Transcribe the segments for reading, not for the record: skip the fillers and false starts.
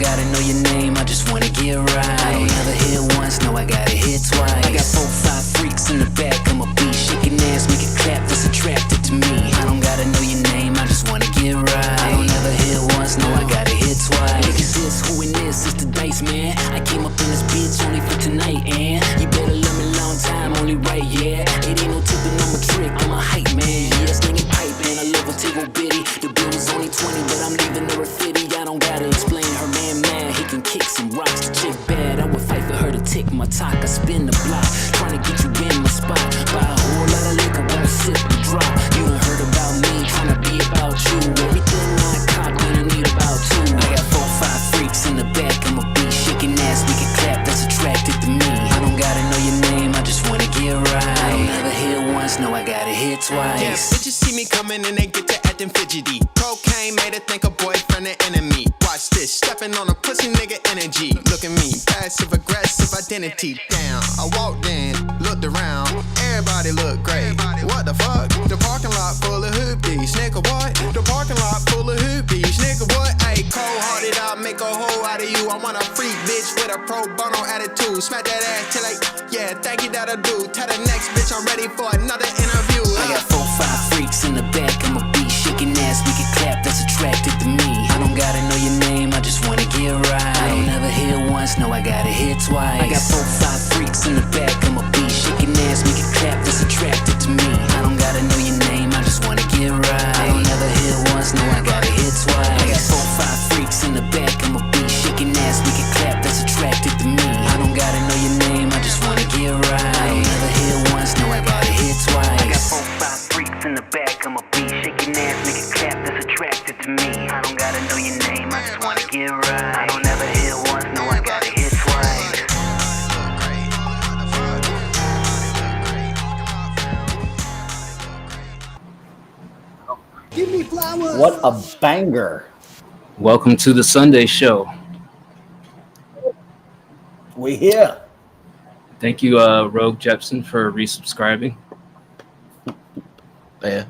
gotta know your name, I just wanna get right. I don't ever hit once, no, I gotta hit twice. I got 4-5 freaks in the back, I'ma be shaking ass, make it clap, that's attracted to me. I don't gotta know your name, I just wanna get right. I don't ever hit once, no, I gotta hit twice. Niggas this, who in this, it's the dice, man. I came up in this bitch only for tonight, and you better love me long time, only right, yeah. It ain't no tipping, I'm a trick, I'm a hype man, yeah. Slinging pipe, and I love a tickle bitty. The bill was only 20, but I'm leaving her a 50. I don't gotta explain, her man mad, he can kick some rocks. The chick bad, I would fight for her to tick my talk. I spin the block, trying to get you in my spot. Buy a whole lot of liquor, won't sip the drop. You done heard about me, trying to be about you. Everything I cop, man, I need about two. I got 4-5 freaks in the back, I'ma be shaking ass, we can clap, that's attracted to me. I don't gotta know your name, I just wanna get right. I don't ever hit once, no, I gotta hit twice. Yeah, bitches see me coming and they get to acting fidgety. Cocaine made her think a boyfriend an enemy. Watch this, stepping on a pussy nigga energy. Look at me, passive aggressive identity. Down, I walked in, looked around, everybody looked great. What the fuck? The parking lot full of hoopies, nigga what? The parking lot full of hoopies, nigga what? Ayy, cold-hearted, I'll make a hoe out of you. I want a freak bitch with a pro bono attitude. Smack that ass till yeah, thank you that'll do. Tell the next bitch I'm ready for another interview. I got 4-5 freaks in the back, I'ma be shaking ass, we can clap, that's attracted to me. I don't gotta know your name, I just wanna get right. I don't ever hit once, no, I gotta hit twice. I got 4-5 freaks in the back, I'ma be shaking ass, we can clap, that's attracted to me. I don't gotta know your name, I just wanna get right. I don't ever hit once, no, I gotta hit twice. I got 4-5 freaks in the back, I'ma be shaking ass, we can clap, that's attracted to me. I don't gotta know your name, I just wanna get right. I don't ever hit once, no, I gotta hit twice. I got 4-5 freaks in the back, I'ma be shaking ass, make it clap, that's attracted to me. I don't gotta know your name, I just wanna get right. I don't ever hit once, no, I gotta hit twice. Give me flowers. What a banger. Welcome to the Sundae Show. We here. Thank you, Rogue Jepson, for resubscribing. Yeah.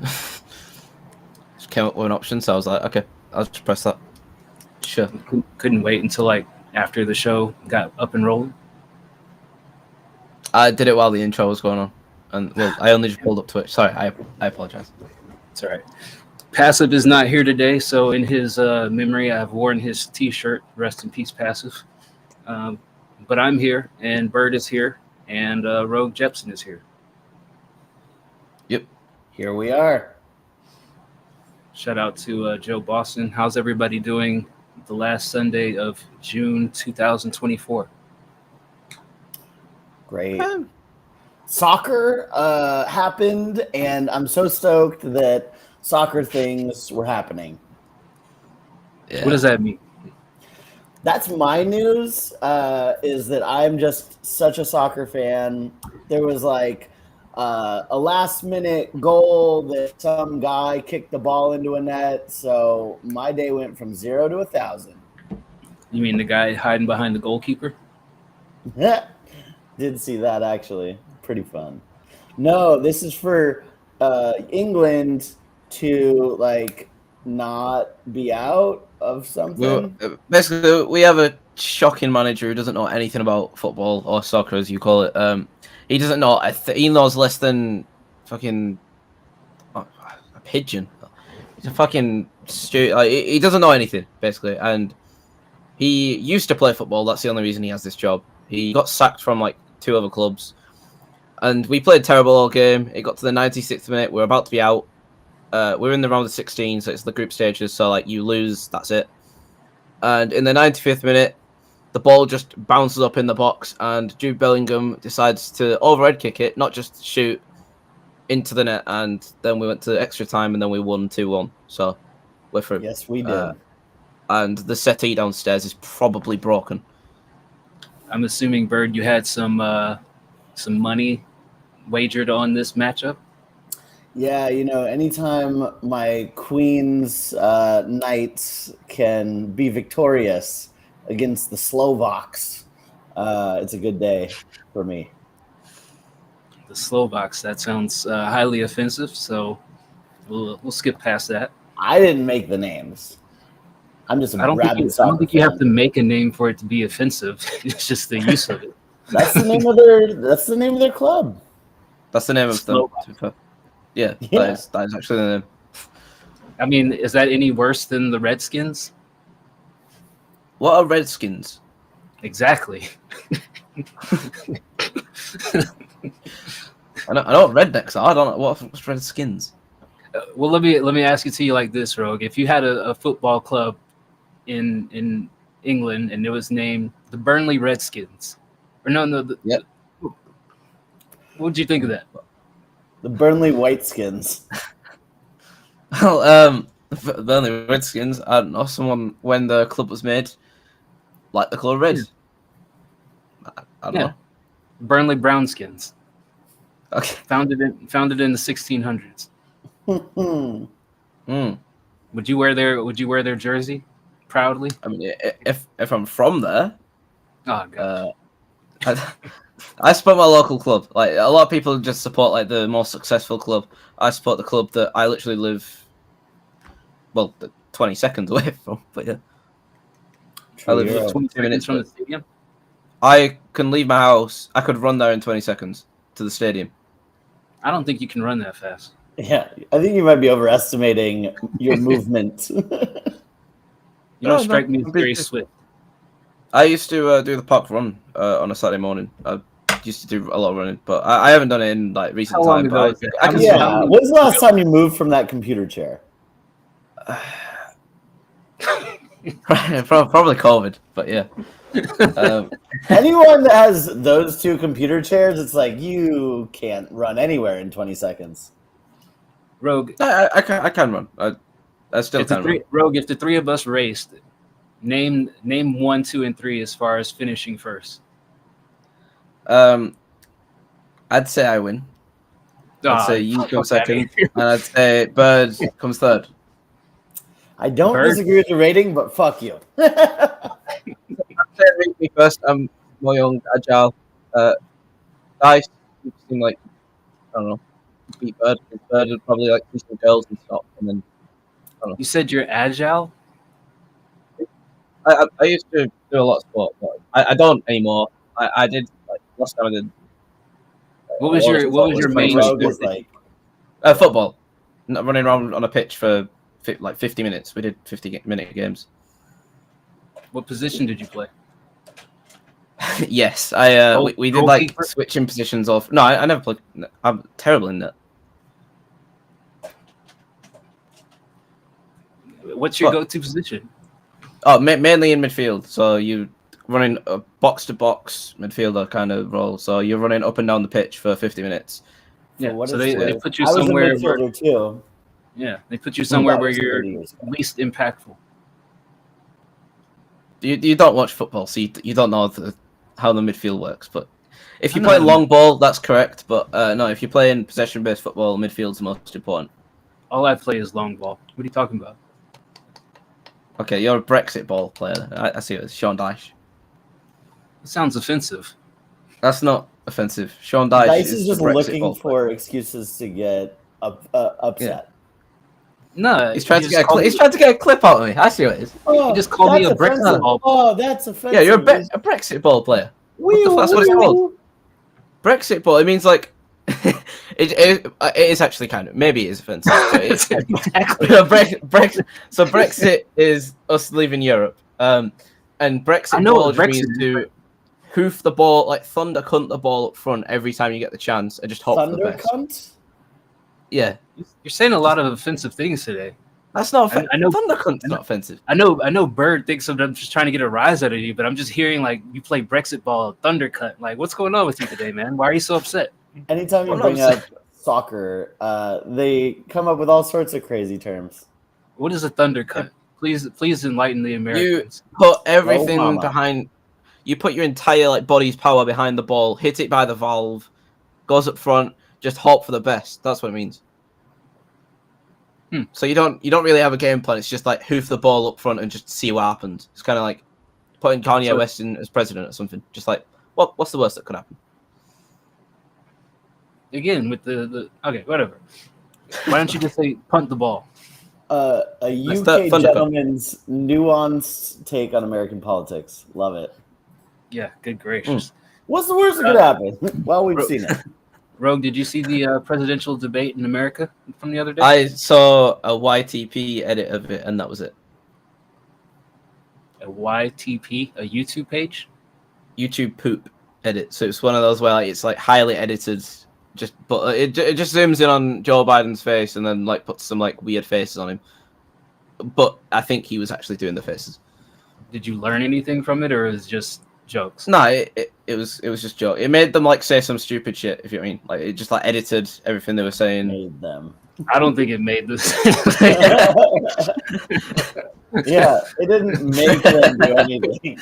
Just came up with an option, so I was like, okay, I'll just press that. Sure. Couldn't wait until like after the show got up and rolling. I did it while the intro was going on, and well, I only just pulled up Twitch. Sorry, I apologize. It's all right. Passive is not here today, so in his memory, I've worn his T-shirt. Rest in peace, Passive. But I'm here, and Bird is here, and Rogue Jepson is here. Yep. Here we are. Shout out to Joe Boston. How's everybody doing the last Sunday of June 2024? Great. Soccer happened, and I'm so stoked that soccer things were happening. Yeah. What does that mean? That's my news, is that I'm just such a soccer fan. There was like a last-minute goal that some guy kicked the ball into a net, so my day went from 0 to 1,000. You mean the guy hiding behind the goalkeeper? Did see that, actually. Pretty fun. No, this is for England to, like, not be out of something. Basically, we have a shocking manager who doesn't know anything about football or soccer, as you call it. He doesn't know. He knows less than fucking a pigeon. He's a fucking stupid. Like, he doesn't know anything, basically. And he used to play football. That's the only reason he has this job. He got sacked from like 2 other clubs, and we played terrible all game. It got to the 96th minute. We're about to be out. We're in the round of 16, so it's the group stages. So like you lose, that's it. And in the 95th minute, the ball just bounces up in the box, and Jude Bellingham decides to overhead kick it, not just shoot into the net. And then we went to extra time, and then we won 2-1. So we're through. Yes, we did. And the settee downstairs is probably broken. I'm assuming, Bird, you had some money wagered on this matchup. Yeah, you know, anytime my Queen's Knights can be victorious against the Slovaks, it's a good day for me. The Slovaks, that sounds highly offensive, so we'll skip past that. I didn't make the names. I'm just a I don't think rabid you, I soccer don't think you have fan. to make a name for it to be offensive. It's just the use of it. That's the name of their. That's the name of their club. That's the name of them. Slow. Yeah, Yeah. that is actually the name. I mean, is that any worse than the Redskins? What are Redskins? Exactly. I know what rednecks are. I don't know what's Redskins. Well, let me ask it to you like this, Rogue. If you had a football club in England and it was named the Burnley Redskins, or no, Yep. what would you think of that? The Burnley Whiteskins. Well, Burnley Redskins. I don't know. Someone when the club was made, like the colour red. I don't know. Burnley Brownskins, Okay. founded in the 1600s. Hmm. Would you wear their jersey proudly? I mean, if I'm from there, Oh god. I support my local club. Like a lot of people just support like the more successful club. I support the club that I literally live, well, 20 seconds away from. But yeah, I live True. 20 2 minutes seconds from away. the stadium. I can leave my house. I could run there in 20 seconds to the stadium. I don't think you can run that fast. Yeah, I think you might be overestimating your movement. You No, don't strike no, me as I'm very busy. swift. I used to do the park run on a Saturday morning. I used to do a lot of running, but I haven't done it in like recent How long time. ago But is it? I can How see many- Yeah. When's the last time you moved from that computer chair? probably COVID, but yeah. Anyone that has those two computer chairs, it's like you can't run anywhere in 20 seconds. Rogue, I can run. I still if the can three run. Rogue, if the three of us raced, name 1, 2, and 3 as far as finishing first. I'd say I win. I'd say you come fuck outta second, here. and I'd say Bird comes third. I don't Bird? disagree with the rating, but fuck you. Me first. I'm more young, agile. Dice seem like I don't know. Beat Bird. Bird would probably like see some girls and stuff, and then You said you're agile. I used to do a lot of sport, but I don't anymore. I did like last time I did. What was your main Rogue sport? is like, Football? Not running around on a pitch for like 50 minutes. We did 50-minute games. What position did you play? Yes, we did like Goalkeeper? switching positions off. No, I never played. I'm terrible in that. What's your What? go-to position? Oh, mainly in midfield. So you running a box-to-box midfielder kind of role. So you're running up and down the pitch for 50 minutes. Yeah, what so is they this? put you I was a somewhere. midfielder too. They put you somewhere That where was you're 30 years ago. least impactful. You don't watch football, so you don't know how the midfield works. But if you I play know. long ball, that's correct. But no, if you're playing possession-based football, midfield's the most important. All I play is long ball. What are you talking about? Okay, you're a Brexit ball player. I see it. It's Sean Dyche. It sounds offensive. That's not offensive. Sean Dyche Dice is is the just Brexit looking ball player. for excuses to get upset. No, He's trying he to just get called he's me- trying to get a clip out of me. I see what it is. Oh, He just called me that's a Brexit offensive. ball. Oh, that's offensive. Yeah, you're a Brexit ball player. That's what it's called. Brexit ball. It means like it is actually kind of maybe it is offensive. But it's Exactly. So Brexit is us leaving Europe. And Brexit I know ball what just Brexit means is, to hoof the ball, like thunder cunt the ball up front every time you get the chance, and just hope for the Thunder best. cunt? Yeah, You're saying a lot of offensive things today. that's not. I know- Thunder cunt's not offensive. I know Bird thinks I'm just trying to get a rise out of you, but I'm just hearing like you play Brexit ball, Thundercut. Like, what's going on with you today, man? Why are you so upset? Anytime you Well, no, bring I'm up soccer, they come up with all sorts of crazy terms. What is a Thundercut? Please enlighten the Americans. Put everything mama. behind. You put your entire like body's power behind the ball, hit it by the valve, goes up front, just hope for the best. That's what it means. So you don't really have a game plan. It's just like hoof the ball up front and just see what happens. It's kind of like putting Kanye West in as president or something. Just like what's the worst that could happen? Again, with the okay, whatever. Why don't you just say punt the ball? A That's UK Thundercut. gentleman's nuanced take on American politics. Love it. Yeah, good gracious. What's the worst that could happen? Well, we've seen it. Rogue, did you see the presidential debate in America from the other day? I saw a YTP edit of it, and that was it. A YTP, a YouTube page? YouTube poop edit. So it's one of those where like, it's like highly edited, but it just zooms in on Joe Biden's face and then like puts some like weird faces on him. But I think he was actually doing the faces. Did you learn anything from it, or is it just jokes? No, it was just joke. It made them like say some stupid shit. If you know what I mean, like it just like edited everything they were saying. Made them. I don't think it made this. Yeah, it didn't make them do anything.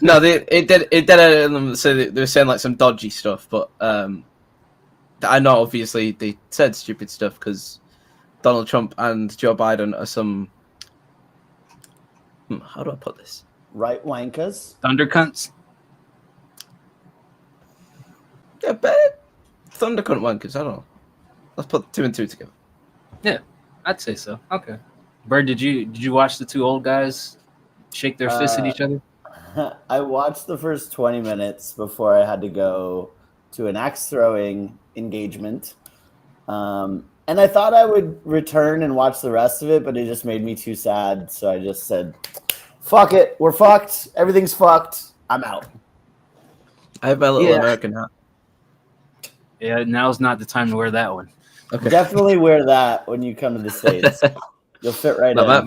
No, it did edit them. So they were saying like some dodgy stuff, but I know obviously they said stupid stuff because Donald Trump and Joe Biden are some. How do I put this? Right wankas. Thundercunts? Yeah, but Thundercunt wankers. I don't know. Let's put 2 and 2 together. Yeah, I'd say so. Okay. Bird, did you watch the two old guys shake their fists at each other? I watched the first 20 minutes before I had to go to an axe throwing engagement. And I thought I would return and watch the rest of it, but it just made me too sad. So I just said, fuck it. We're fucked. Everything's fucked. I'm out. I have my little American hat. Yeah, now's not the time to wear that one. Okay. Definitely wear that when you come to the States. You'll fit right No, in.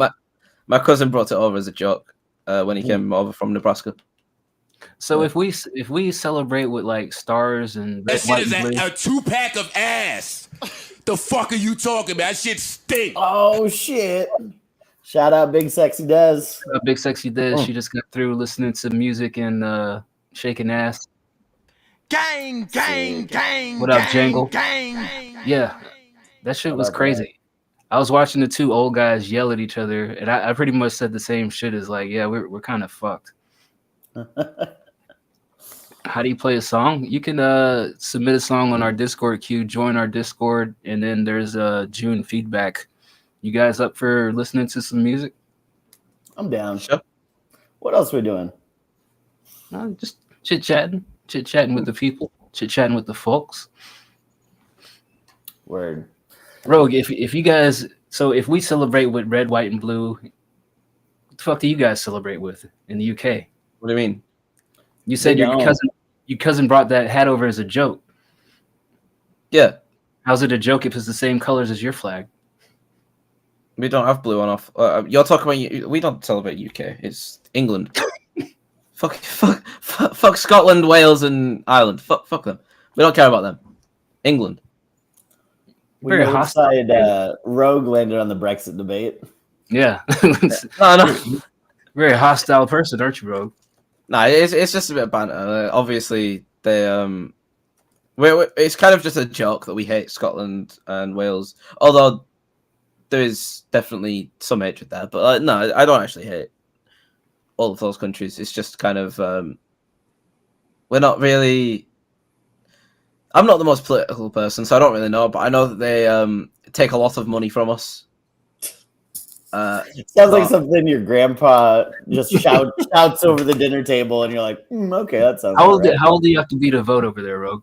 my cousin brought it over as a joke when he came over from Nebraska. So if we celebrate with like stars and That white shit is and blue, a 2-pack of ass. The fuck are you talking about? That shit stink. Oh, shit. Shout out Big Sexy Des. Big Sexy Des, she just got through listening to music and shaking ass. Gang, gang, gang. What up, gang, Jangle? Gang. Yeah, that shit was up, crazy. I was watching the two old guys yell at each other, and I pretty much said the same shit as like, yeah, we're kind of fucked. How do you play a song? You can submit a song on our Discord queue, join our Discord, and then there's June feedback. You guys up for listening to some music? I'm down. Sure. What else are we doing? Just chit-chatting with the people, chit-chatting with the folks. Word. Rogue, if you guys, so if we celebrate with red, white, and blue, what the fuck do you guys celebrate with in the UK? What do you mean? You said They your don't. cousin brought that hat over as a joke. Yeah, How's it a joke if it's the same colors as your flag? we don't have blue on off. You're talking about we don't celebrate UK. It's England. fuck Scotland, Wales, and Ireland. Fuck them. We don't care about them. England. We Very know which hostile. side Rogue landed on the Brexit debate. Yeah. No. Very hostile person, aren't you, Rogue? No, it's just a bit of banter. Obviously, it's kind of just a joke that we hate Scotland and Wales. Although there is definitely some hatred there, but no, I don't actually hate all of those countries. It's just kind of we're not really. I'm not the most political person, so I don't really know. But I know that they take a lot of money from us. Sounds like something your grandpa just shouts over the dinner table, and you're like, okay, that sounds How old do you have to be to vote over there, Rogue?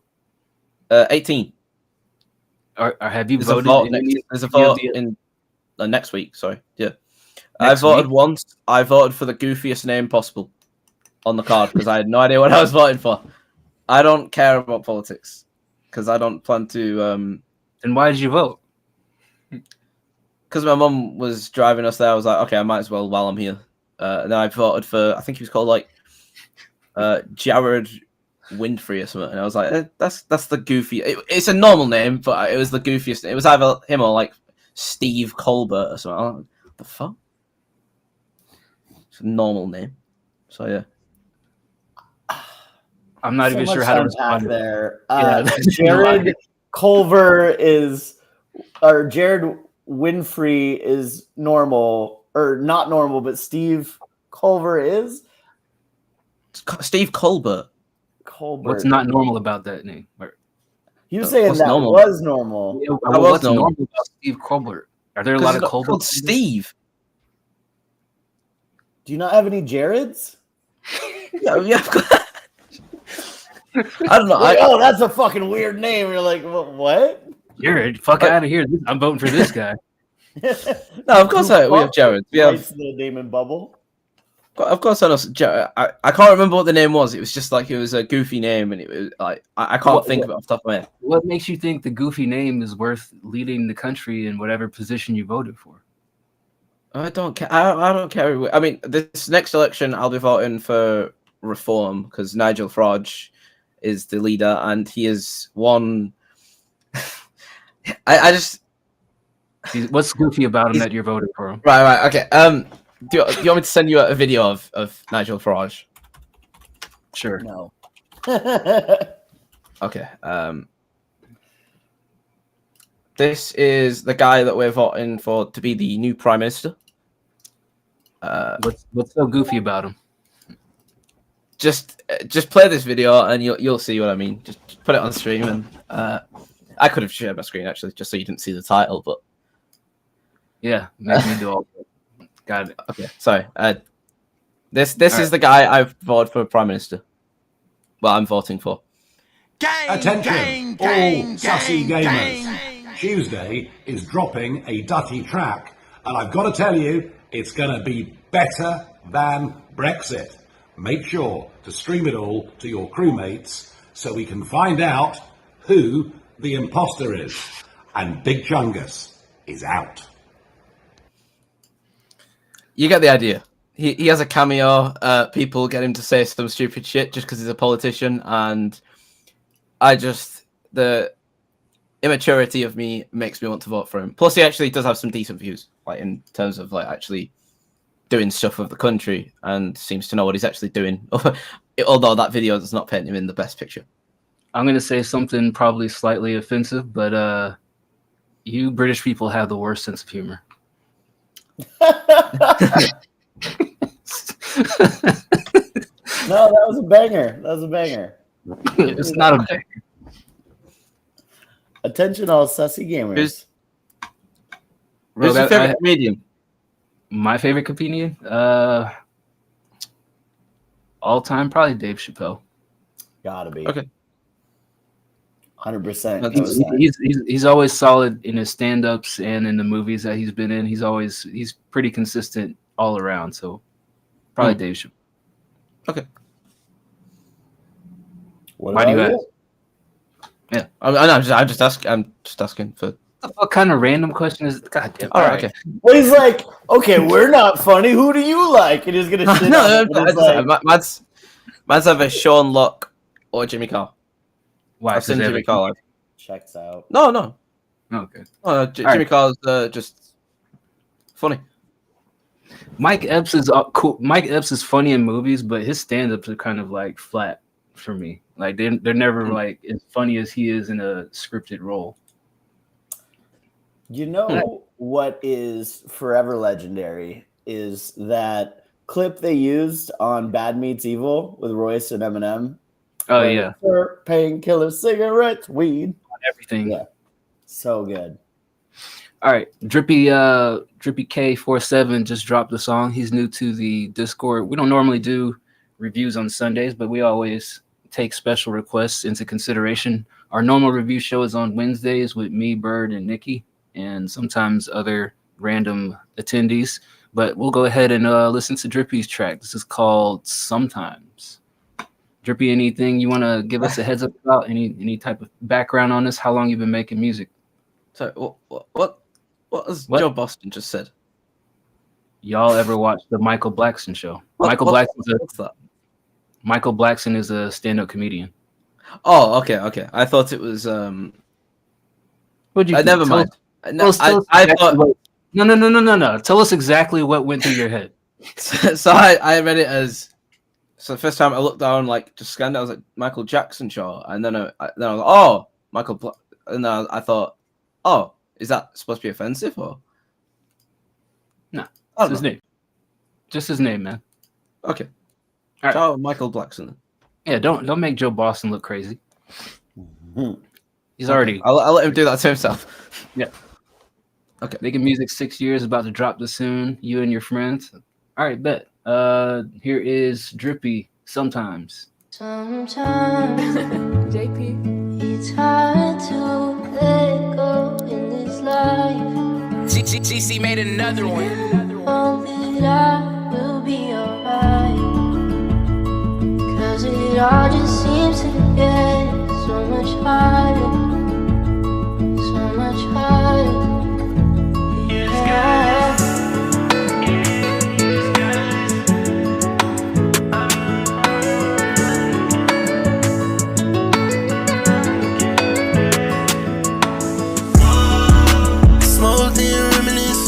18. Or have you There's a voted? vote in next, any- there's a any of vote the- in next week. Sorry, yeah. I Next voted week? once. I voted for the goofiest name possible on the card because I had no idea what I was voting for. I don't care about politics because I don't plan to. Then why did you vote? Because my mum was driving us there, I was like, okay, I might as well while I'm here. And then I voted for, I think he was called like Jared Windfree or something. And I was like, that's the goofy. It's a normal name, but it was the goofiest. It was either him or like Steve Colbert or something. I'm like, what the fuck? It's a normal name. So yeah. I'm not even sure how to unpack respond. there. Yeah. Jared Culver or Jared Winfrey is normal, or not normal, but Steve Culver is Steve Colbert. Colbert. What's not normal about that name? You saying what's that normal? was normal? Well, was what's normal. normal about Steve Colbert? Are there a lot of Colbert called Steve? Do you not have any Jareds? Yeah. I don't know. Oh, that's a fucking weird name. You're like, what? Jared, fuck out of here. I'm voting for this guy. No, of course we have Jared. We have the name in bubble. Of course, I know. I can't remember what the name was. It was just like it was a goofy name, and it was like I can't think of it off the top of my head. What makes you think the goofy name is worth leading the country in whatever position you voted for? I don't care. I don't care. I mean, this next election, I'll be voting for Reform because Nigel Farage is the leader, and he is one. I just. What's goofy about him that you're voting for him? Right. Okay. Do you want me to send you a video of Nigel Farage? Sure. No. Okay. This is the guy that we're voting for to be the new prime minister. What's so goofy about him? Just play this video and you'll see what I mean. Just put it on stream, and I could have shared my screen actually, just so you didn't see the title, but yeah, make me do all that. Got it. Okay, sorry. This is the guy I've voted for prime minister. Well, I'm voting for. Attention, all sassy gamers. Tuesday is dropping a Dutty track, and I've got to tell you, it's going to be better than Brexit. Make sure to stream it all to your crewmates so we can find out who the imposter is. And Big Chungus is out. You get the idea. He has a cameo. People get him to say some stupid shit just because he's a politician, and the immaturity of me makes me want to vote for him. Plus, he actually does have some decent views, like in terms of like actually doing stuff with the country, and seems to know what he's actually doing. Although that video does not paint him in the best picture. I'm gonna say something probably slightly offensive, but you British people have the worst sense of humor. No, that was a banger. It's not a banger. Attention, all sussy gamers. Who's your favorite comedian? My favorite comedian? All time, probably Dave Chappelle. Gotta be. Okay. 100%. He's always solid in his stand-ups and in the movies that he's been in. He's pretty consistent all around. So probably Dave Chappelle. Okay. Why do you ask? Yeah, I'm just asking for. What kind of random question is? God damn. All right. Okay. Well, he's like, okay, we're not funny. Who do you like? And he's gonna shit on it. Man's either Sean Locke or Jimmy Carr. Why? I've seen Jimmy Carr. Checks out. No. Okay. Jimmy Carr's just funny. Mike Epps is cool. Mike Epps is funny in movies, but his stand-ups are kind of like flat for me. Like they're never like as funny as he is in a scripted role. You know what is forever legendary is that clip they used on Bad Meets Evil with Royce and Eminem. Oh yeah, painkillers, cigarettes, weed, everything. Yeah, so good. All right, Drippy K47 just dropped the song. He's new to the Discord. We don't normally do reviews on Sundays, but we always take special requests into consideration. Our normal review show is on Wednesdays with me, Bird, and Nikki, and sometimes other random attendees. But we'll go ahead and listen to Drippy's track. This is called Sometimes. Drippy, anything you want to give us a heads up about? Any type of background on this? How long you've been making music? So what has Joe Boston just said? Y'all ever watched the Michael Blackson show? Michael Blackson is a stand-up comedian. Oh, okay. I thought it was What'd you think? never mind. I thought No. Tell us exactly what went through your head. So I read it as, so the first time I looked down, like just scanned it, I was like Michael Jackson show, and then I was like, oh, and then I thought, oh, is that supposed to be offensive or? No, it's his name. Just his name, man. Okay. All right. Ciao, Michael Blackson. Yeah, don't make Joe Boston look crazy. He's already. I'll let him do that to himself. Yeah. Okay. Making music 6 years, about to drop this soon. You and your friends. All right, bet. Here is Drippy. Sometimes. Sometimes JP. it's hard to let go in this life. GC made another one. Hope that I will be alright. Cause it all just seems to get so much harder. So much harder. Yeah. Smoke and reminisce.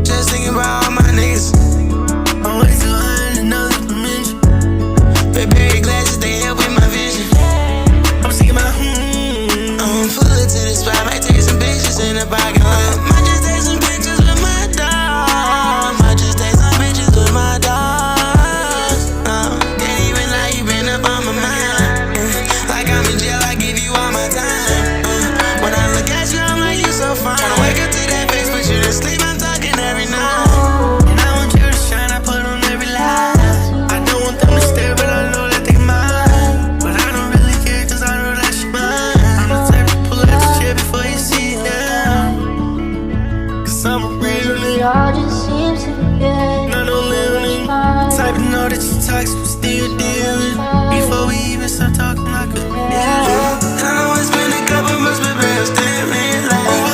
Just thinking about all my niggas. I'm way too high in another dimension. Baby glasses, they help with my vision. I'm sick of my I'm full to the spot. Might take some pictures in the parking lot. Might just take some pictures with my dog. Might just take some pictures with my dog. Can't even lie, you been up on my mind. Like I'm in jail, I give you all my time. When I look at you, I'm like, you so fine. Tryna wake up to that face, but you to sleep, I'm talking every night. And I want you to shine, I put on every lie. I don't want them to stare, but I know that they mine. But I don't really care, cause I know that she mine. I'm the type to pull out the chair before you sit down. Cause I'm a real It nigga, all just seems to get not no little nigga. Type of know that you toxic, but still dealing. Before we even start talking, I could be dealing. And I know it's been a couple months, but babe, I'm still in love.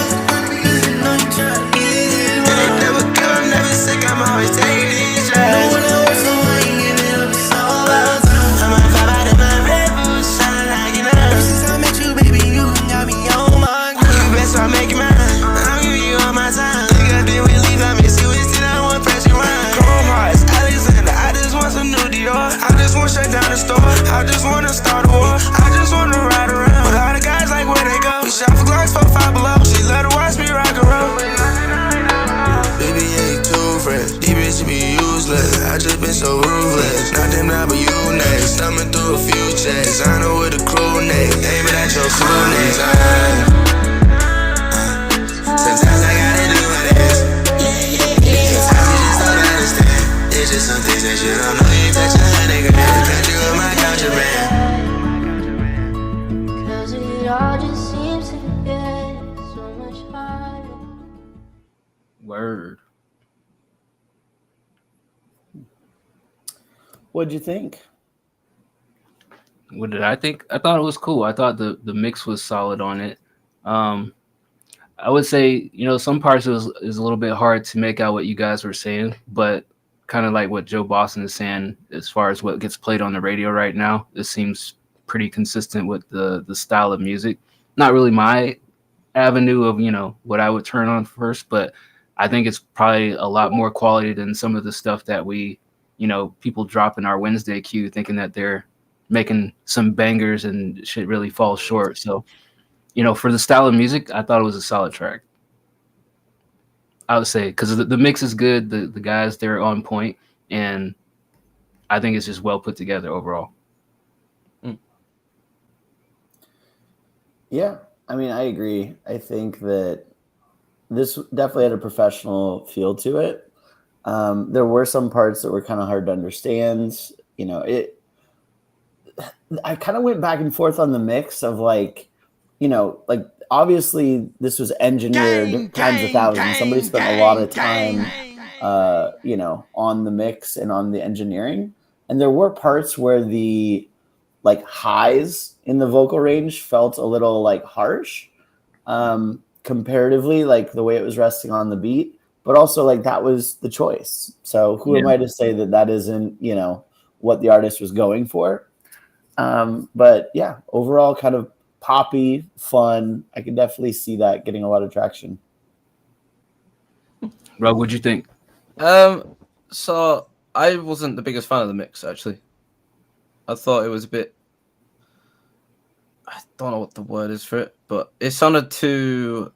Never give up, never sick, I'm always taking these drugs. I'm a vibe out of my Red Bull, shining like an earth. Since I met you, baby, you got me on my grind. You best start making mine, I'm giving you all my time. Think I did we leave, I miss you, it's still I want pressure rhyme. Chrome hearts, Alexander, I just want some new Dior. I just want shut down the store, I just wanna start a war. I just wanna ride around, but all the guys like where they go. We shot for Glocks, 4-5 below, she let her watch me rock and roll. Baby, ain't too fresh. These bitches be useless. I just been so ruthless. Not them now, but you next. Thumbing through a few checks. I know with a crew neck. Aiming at your crew next. Sometimes I gotta do my best. Sometimes you just don't understand. It's just some things that you don't know. You touch a nigga, never cut you on my contraband. Cause it all just seems to get so much harder. Word. What'd you think? What did I think? I thought it was cool. I thought the mix was solid on it. I would say, some parts is a little bit hard to make out what you guys were saying, but kind of like what Joe Boston is saying as far as what gets played on the radio right now, this seems pretty consistent with the style of music. Not really my avenue of, what I would turn on first, but I think it's probably a lot more quality than some of the stuff that we, people drop in our Wednesday queue thinking that they're making some bangers and shit really falls short. So, for the style of music, I thought it was a solid track. I would say, because the mix is good, the guys, they're on point, and I think it's just well put together overall. Yeah, I mean, I agree. I think that this definitely had a professional feel to it. There were some parts that were kind of hard to understand. I kind of went back and forth on the mix of like obviously this was engineered times 1,000. Somebody spent a lot of time, on the mix and on the engineering. And there were parts where the like highs in the vocal range felt a little like harsh, comparatively, like the way it was resting on the beat. But also, like, that was the choice. So who am I to say that isn't, what the artist was going for? But yeah, overall, kind of poppy, fun. I can definitely see that getting a lot of traction. Rob, what'd you think? So I wasn't the biggest fan of the mix, actually. I thought it was a bit, I don't know what the word is for it, but it sounded too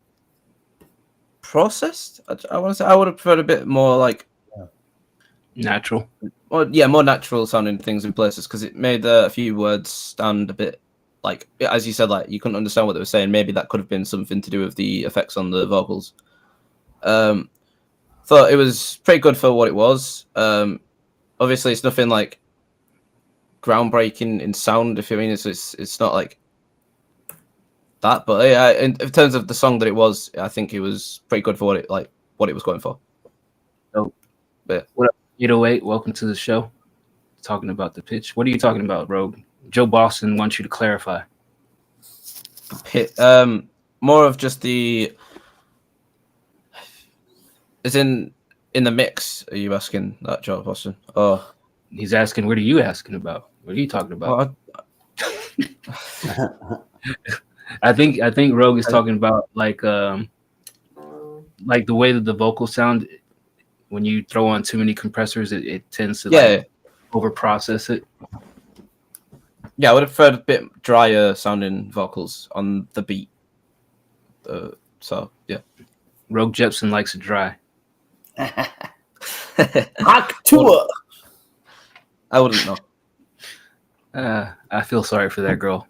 processed. I want to say I would have preferred a bit more like natural. Well, yeah, more natural sounding things in places, because it made a few words stand a bit like as you said, like you couldn't understand what they were saying. Maybe that could have been something to do with the effects on the vocals. Thought it was pretty good for what it was. Obviously, it's nothing like groundbreaking in sound. If you mean, it's not like that. But yeah, in terms of the song that it was, I think it was pretty good for what it was going for. So, but what up, 808? Welcome to the show. Talking about the pitch. What are you talking about, Rogue? Joe Boston wants you to clarify. More of just the. Is in the mix. Are you asking that, Joe Boston? Oh, he's asking. What are you asking about? What are you talking about? I think Rogue is talking about like the way that the vocals sound when you throw on too many compressors. It tends to over process it. Yeah, I would have preferred a bit drier sounding vocals on the beat. So yeah, Rogue Jepson likes it dry. Octua. I wouldn't know. I feel sorry for that girl.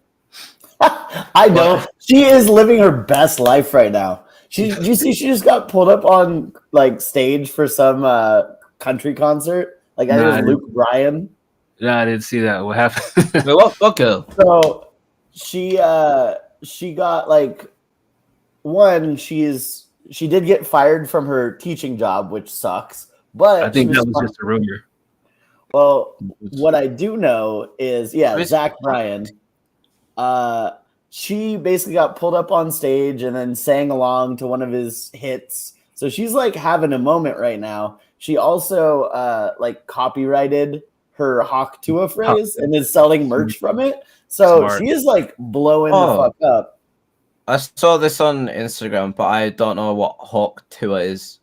I know. She is living her best life right now. Did you see she just got pulled up on like stage for some country concert? Like I think it was Luke Bryan. No, I didn't see that. What happened? Wait, what girl? So she got like she did get fired from her teaching job, which sucks. But I think that was just a rumor. Well, what I do know is, Zach Bryan. She basically got pulled up on stage and then sang along to one of his hits. So she's like having a moment right now. She also like copyrighted her Hawk Tua phrase and is selling merch from it. So she is like blowing the fuck up. I saw this on Instagram, but I don't know what Hawk Tua is.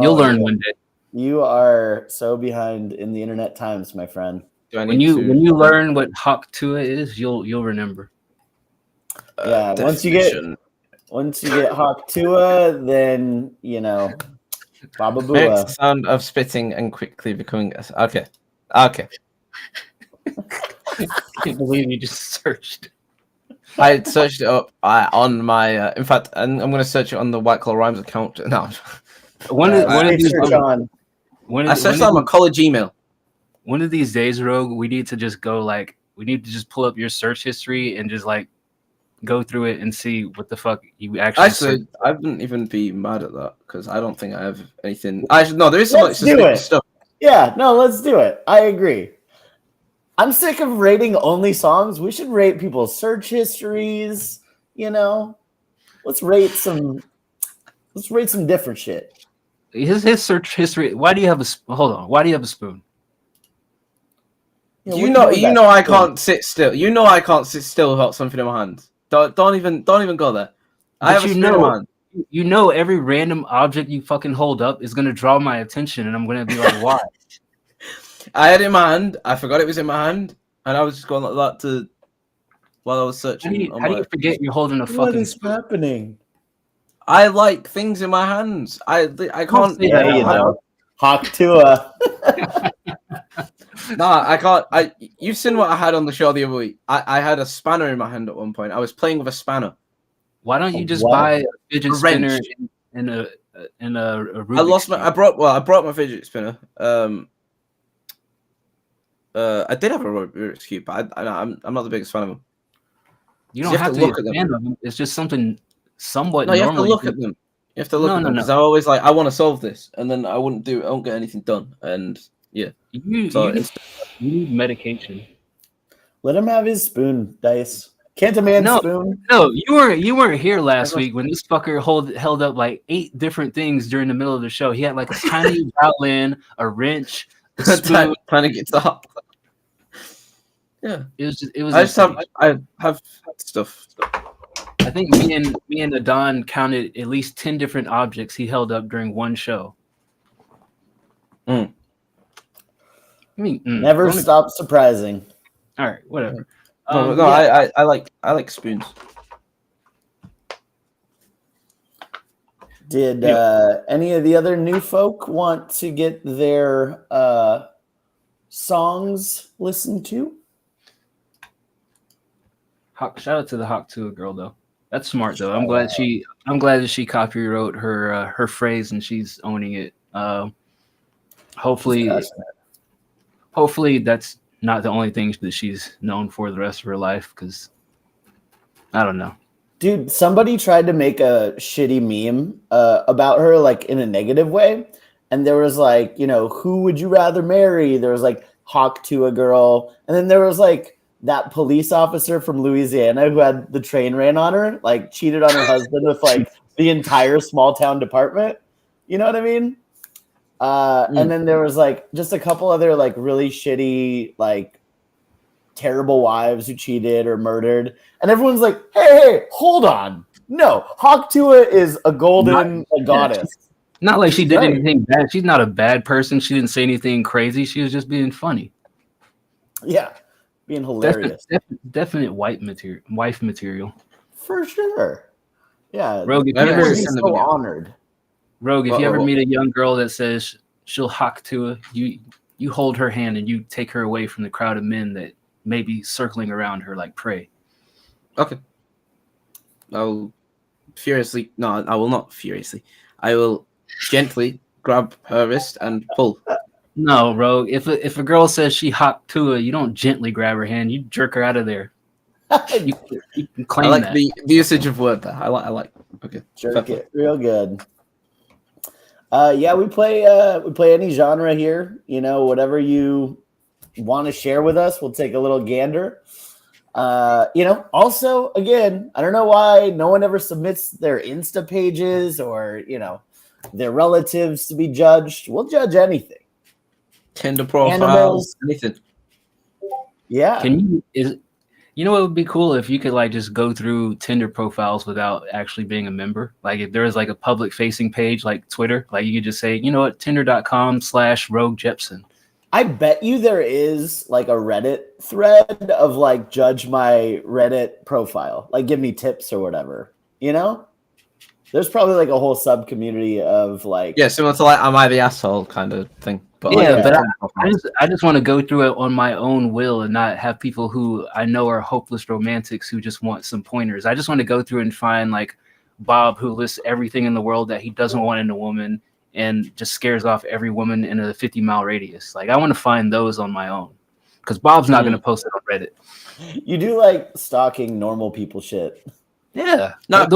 You'll learn one day. You are so behind in the internet times, my friend. When you learn what Hawk Tua is, you'll remember. Yeah, once you get Hawk Tua, then Baba Booa. Makes the sound of spitting and quickly becoming okay. I can't believe you just searched. I searched it up on my. In fact, I'm going to search it on the White Collar Rhymes account now. I searched on my college email. One of these days, Rogue, we need to just pull up your search history and just like go through it and see what the fuck you actually. I wouldn't even be mad at that because I don't think I have anything. There is some suspicious stuff. Yeah, no, let's do it. I agree. I'm sick of rating only songs. We should rate people's search histories. Let's rate some different shit. His search history. Why do you have a Why do you have a spoon? I can't sit still. I can't sit still without something in my hand. Don't even go there. I have a spoon in my hand. Every random object you fucking hold up is gonna draw my attention, and I'm gonna be like, why? I had it in my hand. I forgot it was in my hand, and I was just going like that while I was searching. How do you forget you're holding a fucking? What is happening? I like things in my hands. I can't. Hawk Tua. Nah, I can't. You've seen what I had on the show the other week. I had a spanner in my hand at one point. I was playing with a spanner. Why don't you just buy a fidget spinner and a Rubik's cube? I brought my fidget spinner. I did have a Rubik's cube, but I'm not the biggest fan of them. You don't have to look at them. It's just something somewhat. No, you have to look at them. You have to look at them because I'm always like, I want to solve this, and then I won't get anything done, and yeah. You need medication. Let him have his spoon, Dice. Can't a man spoon? No, you weren't here last week when this fucker held up like 8 different things during the middle of the show. He had like a tiny violin, a wrench, a spoon, trying to get top. Yeah, I have stuff. I think me and Adon counted at least 10 different objects he held up during one show. Never stop surprising. All right, whatever. I like spoons. Did any of the other new folk want to get their songs listened to? Shout out to the Hawk Tuah girl though. That's smart though. I'm glad that she copywrote her phrase and she's owning it. Hopefully that's not the only thing that she's known for the rest of her life, because I don't know. Dude, somebody tried to make a shitty meme about her, like in a negative way. And there was like, who would you rather marry? There was like Hawk Tuah girl. And then there was like that police officer from Louisiana who had the train ran on her, like cheated on her husband with like the entire small town department. You know what I mean? And then there was like just a couple other like really shitty, like terrible wives who cheated or murdered. And everyone's like, hey, hold on. No, Hawk Tuah is a golden goddess. Not like she did anything bad. She's not a bad person. She didn't say anything crazy. She was just being funny. Yeah, being hilarious. Definite wife material. For sure. Yeah. Rogue, if so honored. Rogue, if you ever meet a young girl that says she'll Hawk Tuah, you hold her hand and you take her away from the crowd of men that may be circling around her like prey. Okay. I will not furiously. I will gently grab her wrist and pull. No, Rogue. If a girl says she Hawk Tuah, you don't gently grab her hand. You jerk her out of there. You can claim I like that. the usage of word there. I like. Okay. Jerk it real good. Yeah, we play any genre here. Whatever you want to share with us, we'll take a little gander. Also, again, I don't know why no one ever submits their Insta pages or, their relatives to be judged. We'll judge anything. Tinder profiles, animals, anything. Yeah. What would be cool if you could like just go through Tinder profiles without actually being a member? Like if there was like a public facing page like Twitter, like you could just say, tinder.com/Rogue Jepson. I bet you there is like a Reddit thread of like judge my Reddit profile, like give me tips or whatever. There's probably like a whole sub community of like similar to like am I the asshole kind of thing. But I just want to go through it on my own will and not have people who I know are hopeless romantics who just want some pointers. I just want to go through and find like Bob, who lists everything in the world that he doesn't want in a woman and just scares off every woman in a 50-mile radius. Like I want to find those on my own because Bob's not going to post it on Reddit. You do like stalking normal people shit. Yeah. No.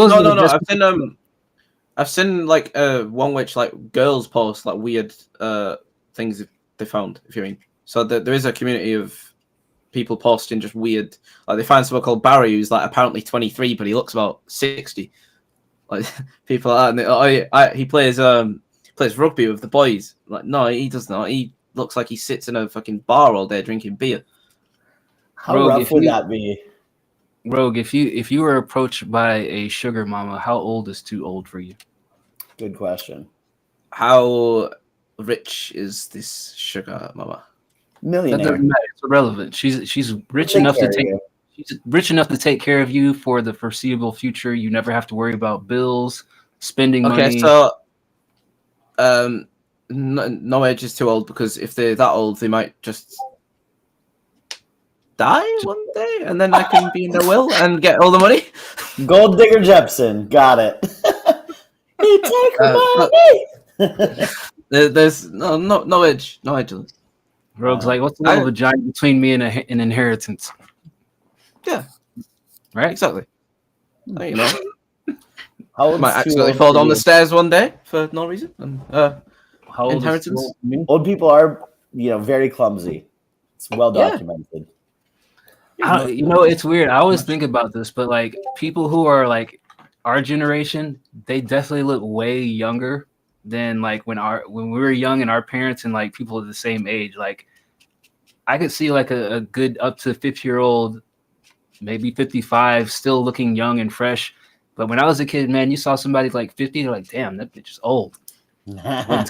I've seen like one which like girls post like weird things they found, if you mean. So there is a community of people posting just weird, like they find someone called Barry who's like apparently 23 but he looks about 60. Like people like that, and he plays rugby with the boys. Like no, he does not. He looks like he sits in a fucking bar all day drinking beer. How rough would that be? Rogue, if you were approached by a sugar mama, how old is too old for you? Good question. How rich is this sugar mama? Millionaire. That doesn't matter. It's irrelevant. She's rich enough to take. She's rich enough to take care of you for the foreseeable future. You never have to worry about bills, spending money. Okay, so no age is too old because if they're that old, they might just die one day, and then I can be in their will and get all the money. Gold Digger Jepson, got it. He take money. There's no age, no age. Rogue's like, what's the little vagina between me and an inheritance? Yeah, right. Exactly. You know, How might accidentally fall down the stairs one day for no reason. And how inheritance. Old people are, very clumsy. It's well documented. It's weird. I always think about this, but like people who are like our generation, they definitely look way younger than like when we were young and our parents and like people of the same age. Like I could see like a good up to 50-year-old, maybe 55, still looking young and fresh. But when I was a kid, man, you saw somebody like 50, you're like, damn, that bitch is old. I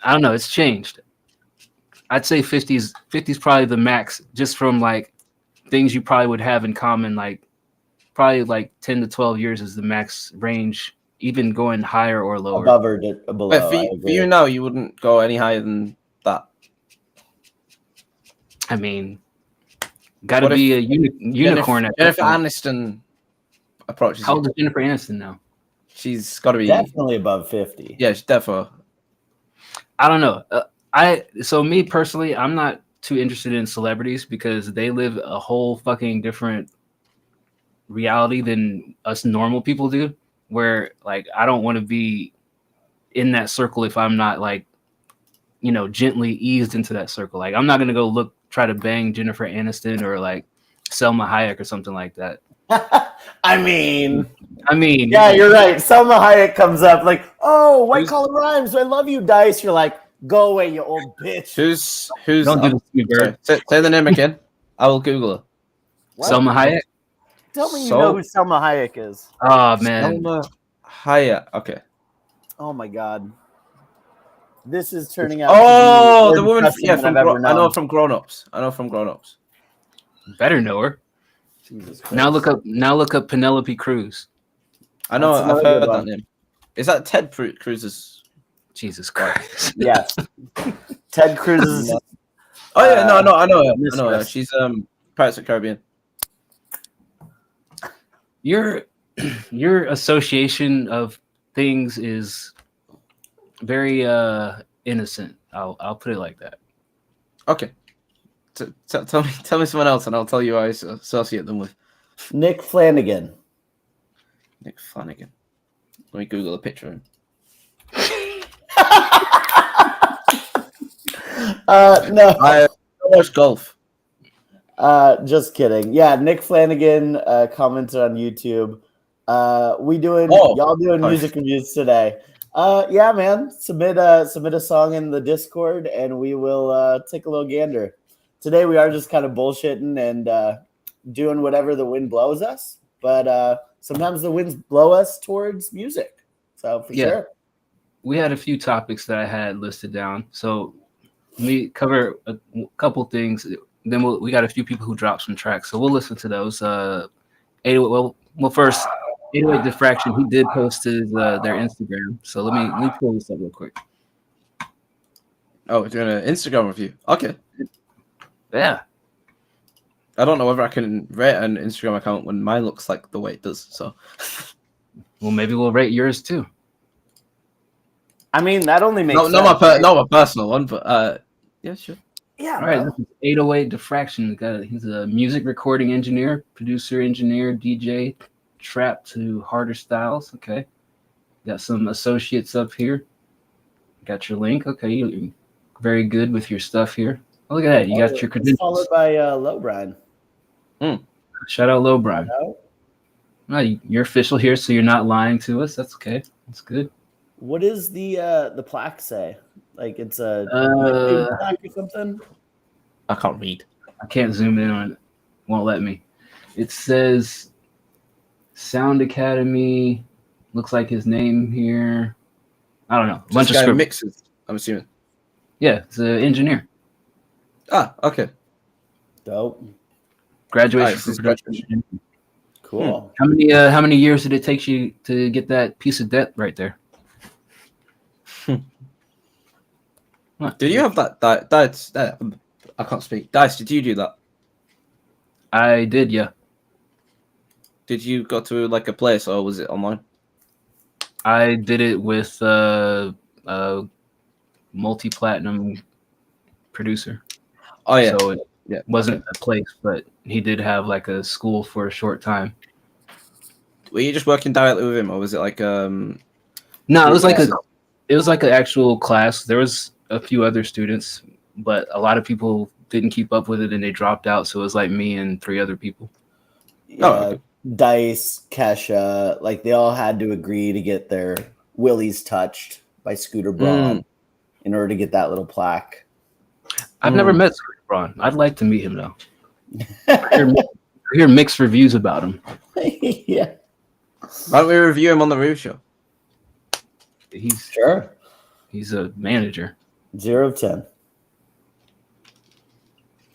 don't know. It's changed. I'd say 50's probably the max, just from like things you probably would have in common. Like probably like 10 to 12 years is the max range, even going higher or lower. Above or below. For you now, you wouldn't go any higher than that. I mean, Got to What be a unicorn. Jennifer Aniston approaches How you. old is Jennifer Aniston now? She's got to be Definitely above 50. Yeah, she's definitely. I don't know. So me personally, I'm not too interested in celebrities because they live a whole fucking different reality than us normal people do. Where like I don't want to be in that circle if I'm not like, you know, gently eased into that circle. Like I'm not gonna go try to bang Jennifer Aniston or like Selma Hayek or something like that. I mean, yeah, you're right. Selma Hayek comes up like, "Oh, White Collar Rhymes, I love you, Dice." You're like, "Go away, you old bitch." Who's Don't do this to me, Bird. Say the name again. I will Google her. What? Selma Hayek. Tell me you know who Selma Hayek is. Oh man, Selma Hayek. Okay. Oh my god, this is turning out. Oh, to be the woman. person Yeah, that from I've ever I know known. from Grown Ups. I know from Grown Ups. better know her. Jesus Christ. Now look up Penelope Cruz. I know. That's I've another heard good that one. name. Is that Ted Cruz's? Jesus Christ. Yes, Ted Cruz's. Oh yeah, no, I know her. I know her. Mistress. She's Pirates of the Caribbean. Your association of things is very innocent. I'll put it like that. Okay. Tell me someone else, and I'll tell you who I associate them with. Nick Flanagan. Nick Flanagan. Let me Google a picture of him. No. I watch golf. Just kidding. Yeah, Nick Flanagan commented on YouTube. Y'all doing music reviews today. Yeah, man. Submit a song in the Discord and we will take a little gander. Today we are just kind of bullshitting and doing whatever the wind blows us, but sometimes the winds blow us towards music. So for sure. We had a few topics that I had listed down. So we cover a couple things. Then we got a few people who dropped some tracks. So we'll listen to those. 808, first, 808 Diffraction, he did post their Instagram. So let me pull this up real quick. Oh, we're doing an Instagram review. Okay. Yeah. I don't know whether I can rate an Instagram account when mine looks like the way it does. So, well, maybe we'll rate yours too. I mean, that only makes sense. not my personal one, but yeah, sure. Yeah. All right. This is 808 Diffraction. He's a music recording engineer, producer, engineer, DJ, trap to harder styles. Okay. Got some associates up here. Got your link. Okay. You're very good with your stuff here. Oh, look at that. You got your credentials. Followed by Low Brian. Shout out Low Brian. No, you're official here, so you're not lying to us. That's okay. That's good. What does the plaque say? Like it's a plaque or something? I can't read. I can't zoom in on it. Won't let me. It says Sound Academy. Looks like his name here. I don't know. A bunch of script mixes, I'm assuming. Yeah, it's an engineer. Ah, okay. Dope. Graduation Nice. from production. Cool. How many years did it take you to get that piece of debt right there? Did you have that? I can't speak. Dice, did you do that? I did, yeah. Did you go to like a place or was it online? I did it with a multi-platinum producer. Oh yeah. So it wasn't a place, but he did have like a school for a short time. Were you just working directly with him, or was it like No, it was like an actual class. There was a few other students, but a lot of people didn't keep up with it and they dropped out. So it was like me and 3 other people. okay. Dice, Kesha, like they all had to agree to get their willies touched by Scooter Braun in order to get that little plaque. I've never met Scooter Braun. I'd like to meet him though. I hear mixed reviews about him. Yeah. Why don't we review him on the Roof Show? He's a manager. 0 of 10.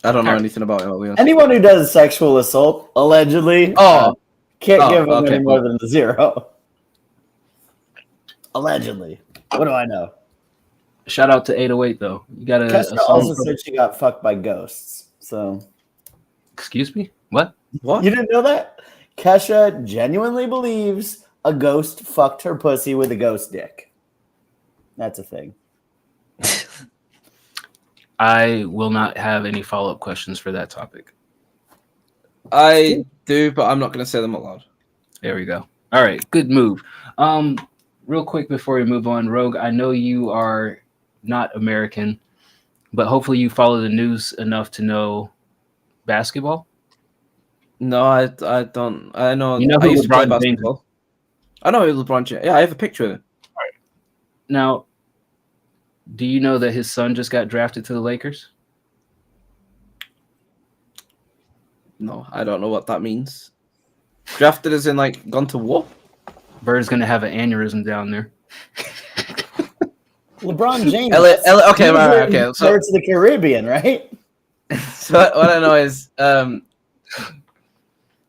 I don't know anything about him. Anyone who does sexual assault, allegedly, can't give them any more than the 0. Allegedly. What do I know? Shout out to 808 though. You got Kesha also said she got fucked by ghosts. So Excuse me? What? What? You didn't know that? Kesha genuinely believes a ghost fucked her pussy with a ghost dick. That's a thing. I will not have any follow-up questions for that topic. I do, but I'm not going to say them out loud. There we go. All right, good move. Real quick before we move on, Rogue, I know you are not American, but hopefully you follow the news enough to know basketball. No, I don't. I know. You know I who used to play LeBron James basketball. I know who LeBron James. Yeah, I have a picture of him. Now, do you know that his son just got drafted to the Lakers? No, I don't know what that means. Drafted as in like gone to war? Bird's gonna have an aneurysm down there. LeBron James. Okay, right, okay. So, Birds of the Caribbean, right? so what I know is,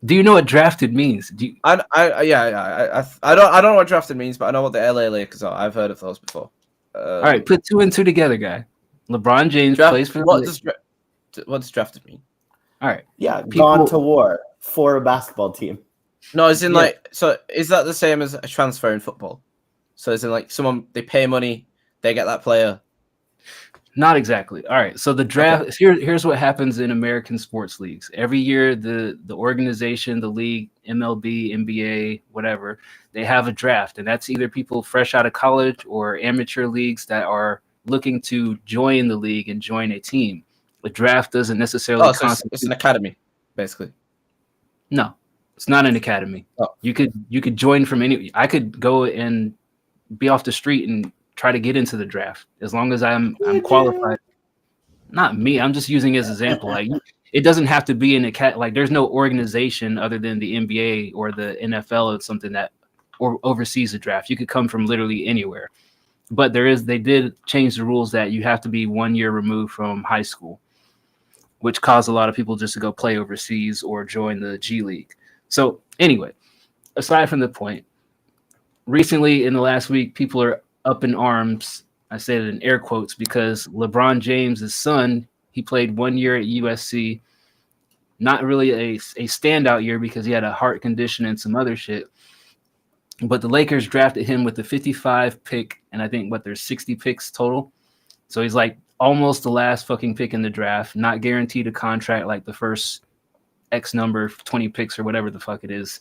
Do you know what drafted means? Do you, I don't know what drafted means, but I know what the LA Lakers are. I've heard of those before. all right, put 2 and 2 together, guy. LeBron James plays for the Lakers. What does drafted mean? All right. Yeah, gone to war for a basketball team. No, it's in like, so is that the same as a transfer in football? So it's in like someone, they pay money, they get that player. Not exactly. All right. So the draft, here's what happens in American sports leagues. Every year, the organization, the league, MLB, NBA, whatever, they have a draft. And that's either people fresh out of college or amateur leagues that are looking to join the league and join a team. The draft doesn't necessarily so it's an academy, basically. No, it's not an academy. Oh. You could join from any. I could go and be off the street and try to get into the draft as long as I'm qualified. Not me. I'm just using as an example. Like it doesn't have to be in a like there's no organization other than the NBA or the NFL or something that oversees the draft. You could come from literally anywhere. But they did change the rules that you have to be 1 year removed from high school, which caused a lot of people just to go play overseas or join the G League. So anyway, aside from the point, recently in the last week, people are up in arms. I say it in air quotes because LeBron James' son, he played 1 year at USC. Not really a standout year because he had a heart condition and some other shit. But the Lakers drafted him with the 55 pick, and I think there's 60 picks total. So he's like almost the last fucking pick in the draft, not guaranteed a contract like the first X number, 20 picks or whatever the fuck it is.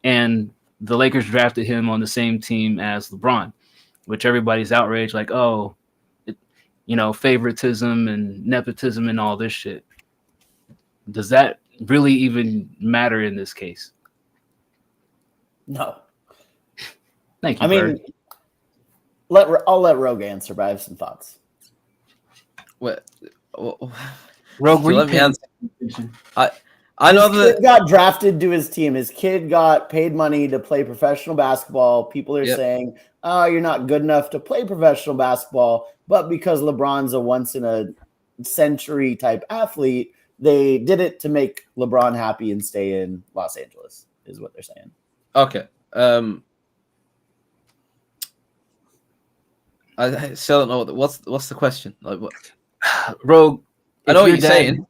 And the Lakers drafted him on the same team as LeBron, which everybody's outraged, like, oh, favoritism and nepotism and all this shit. Does that really even matter in this case? No. Thank you. I mean, I'll let Rogue answer, but I have some thoughts. What? Rogue, let me answer. I know his kid got drafted to his team. His kid got paid money to play professional basketball. People are saying, oh, you're not good enough to play professional basketball. But because LeBron's a once-in-a-century type athlete, they did it to make LeBron happy and stay in Los Angeles, is what they're saying. Okay. I still don't know what's the question. Like what? Rogue, I know what you're saying.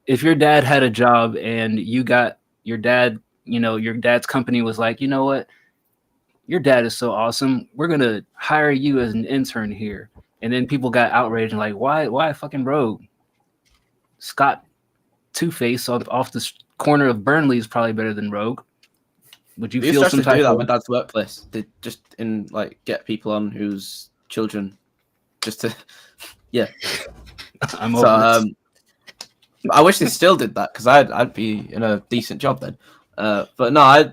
If your dad had a job and you got your dad, your dad's company was like, you know what? Your dad is so awesome. We're going to hire you as an intern here. And then people got outraged and like, why fucking Rogue? Scott Two-Face off the corner of Burnley is probably better than Rogue. Would you feel some type do that of... with Dad's workplace? They just get people on whose children just to I'm over this. I wish they still did that because I'd be in a decent job then. But no,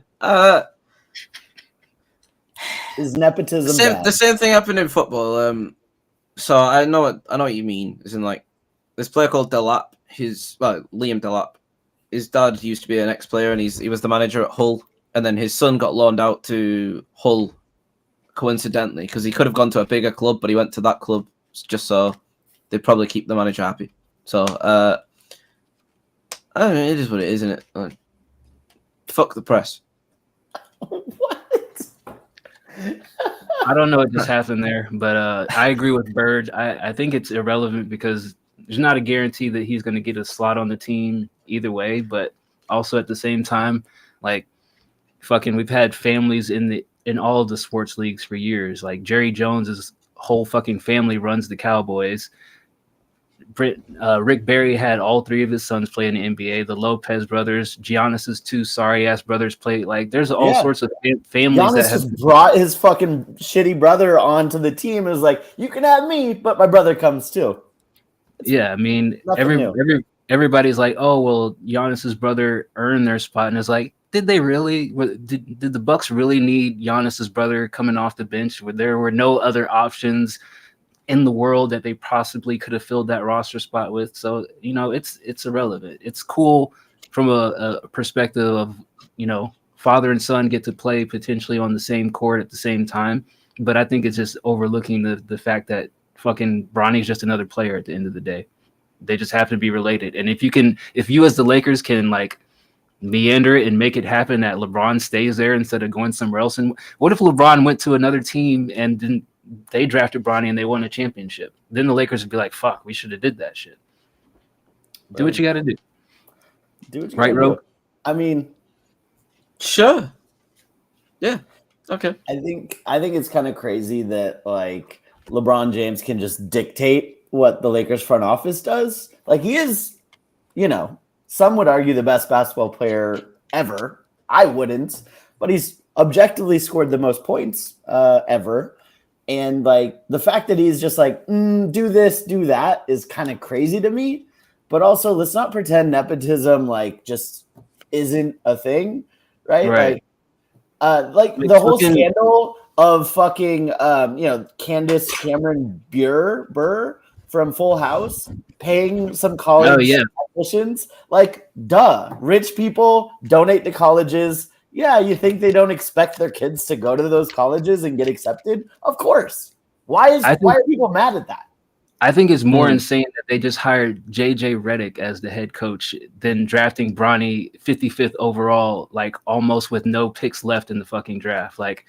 is nepotism the same thing happened in football. So I know what you mean. Is in like this player called Delap. Liam Delap. His dad used to be an ex-player and he was the manager at Hull. And then his son got loaned out to Hull coincidentally because he could have gone to a bigger club, but he went to that club just so they'd probably keep the manager happy. So I don't know, it is what it is, isn't it? Like, fuck the press. What? I don't know what just happened there, but I agree with Bird. I think it's irrelevant because there's not a guarantee that he's going to get a slot on the team. either way, but also at the same time, like fucking, we've had families in all of the sports leagues for years. Like Jerry Jones's whole fucking family runs the Cowboys. Rick Barry had all 3 of his sons play in the NBA. The Lopez brothers, Giannis's 2 sorry ass brothers played. Like, there's all sorts of families Giannis that have just brought his fucking shitty brother onto the team. And was like, you can have me, but my brother comes too. I mean, everybody's like, oh well, Giannis's brother earned their spot, and it's like, did they really? Did the Bucks really need Giannis's brother coming off the bench? Where there were no other options in the world that they possibly could have filled that roster spot with? So, you know, it's irrelevant. It's cool from a perspective of, you know, father and son get to play potentially on the same court at the same time, but I think it's just overlooking the fact that fucking Bronny's just another player at the end of the day. They just have to be related. And if you as the Lakers can like meander it and make it happen that LeBron stays there instead of going somewhere else. And what if LeBron went to another team and didn't, they drafted Bronny and they won a championship? Then the Lakers would be like, fuck, we should have did that shit. Do what you got to do. Do what you right, Ro? I mean, sure. Yeah. Okay. I think it's kind of crazy that like LeBron James can just dictate what the Lakers front office does. Like, he is, you know, some would argue the best basketball player ever. I wouldn't, but he's objectively scored the most points ever. And like the fact that he's just like, do this, do that is kind of crazy to me. But also, let's not pretend nepotism like just isn't a thing, right? Right. Like the whole scandal of fucking, you know, Candace Cameron Burr from Full House paying some college admissions. Like, duh, rich people donate to colleges. Yeah, you think they don't expect their kids to go to those colleges and get accepted? Of course. Why are people mad at that? I think it's more insane that they just hired JJ Redick as the head coach than drafting Bronny 55th overall, like almost with no picks left in the fucking draft. Like,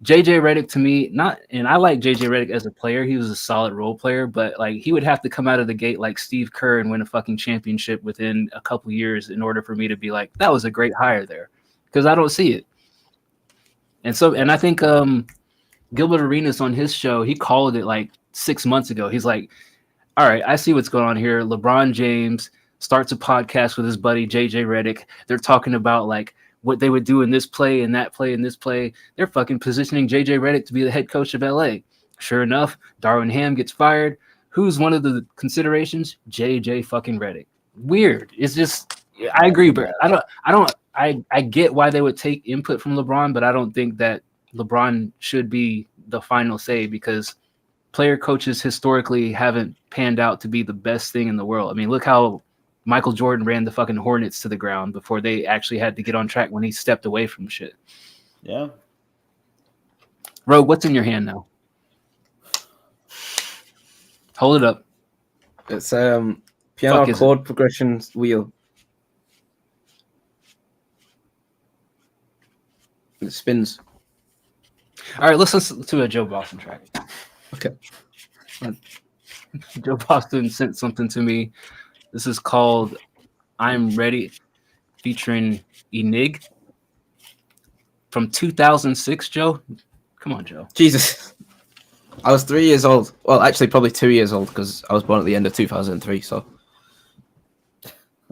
JJ Redick to me, and I like JJ Redick as a player. He was a solid role player, but like he would have to come out of the gate like Steve Kerr and win a fucking championship within a couple years in order for me to be like, that was a great hire there, because I don't see it. And I think Gilbert Arenas on his show, he called it like 6 months ago. He's like, all right, I see what's going on here. LeBron James starts a podcast with his buddy JJ Redick. They're talking about like what they would do in this play and that play and this play. They're fucking positioning JJ Redick to be the head coach of LA. Sure enough, Darvin Ham gets fired. Who's one of the considerations? JJ fucking Redick. Weird. It's just, I agree, but I get why they would take input from LeBron, but I don't think that LeBron should be the final say, because player coaches historically haven't panned out to be the best thing in the world. I mean, look how Michael Jordan ran the fucking Hornets to the ground before they actually had to get on track when he stepped away from shit. Yeah. Rogue, what's in your hand now? Hold it up. It's piano chord progression wheel. It spins. All right, let's listen to a Joe Boston track. Okay. Joe Boston sent something to me. This is called I'm Ready, featuring Enig from 2006, Joe. Come on, Joe. Jesus. I was 3 years old. Well, actually, probably 2 years old, because I was born at the end of 2003, so.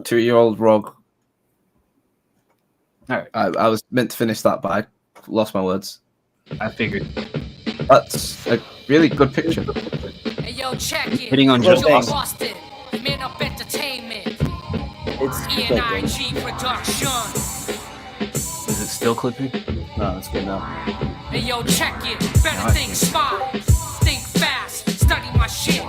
2-year-old Rog. All right. I was meant to finish that, but I lost my words. I figured. That's a really good picture. Hey, yo, check it. Hitting on Joe Boston. Man up entertainment. It's ENIG production. Is it still clipping? No, it's good now. Hey, yo, check it. Better think smart. Think fast. Study my shit.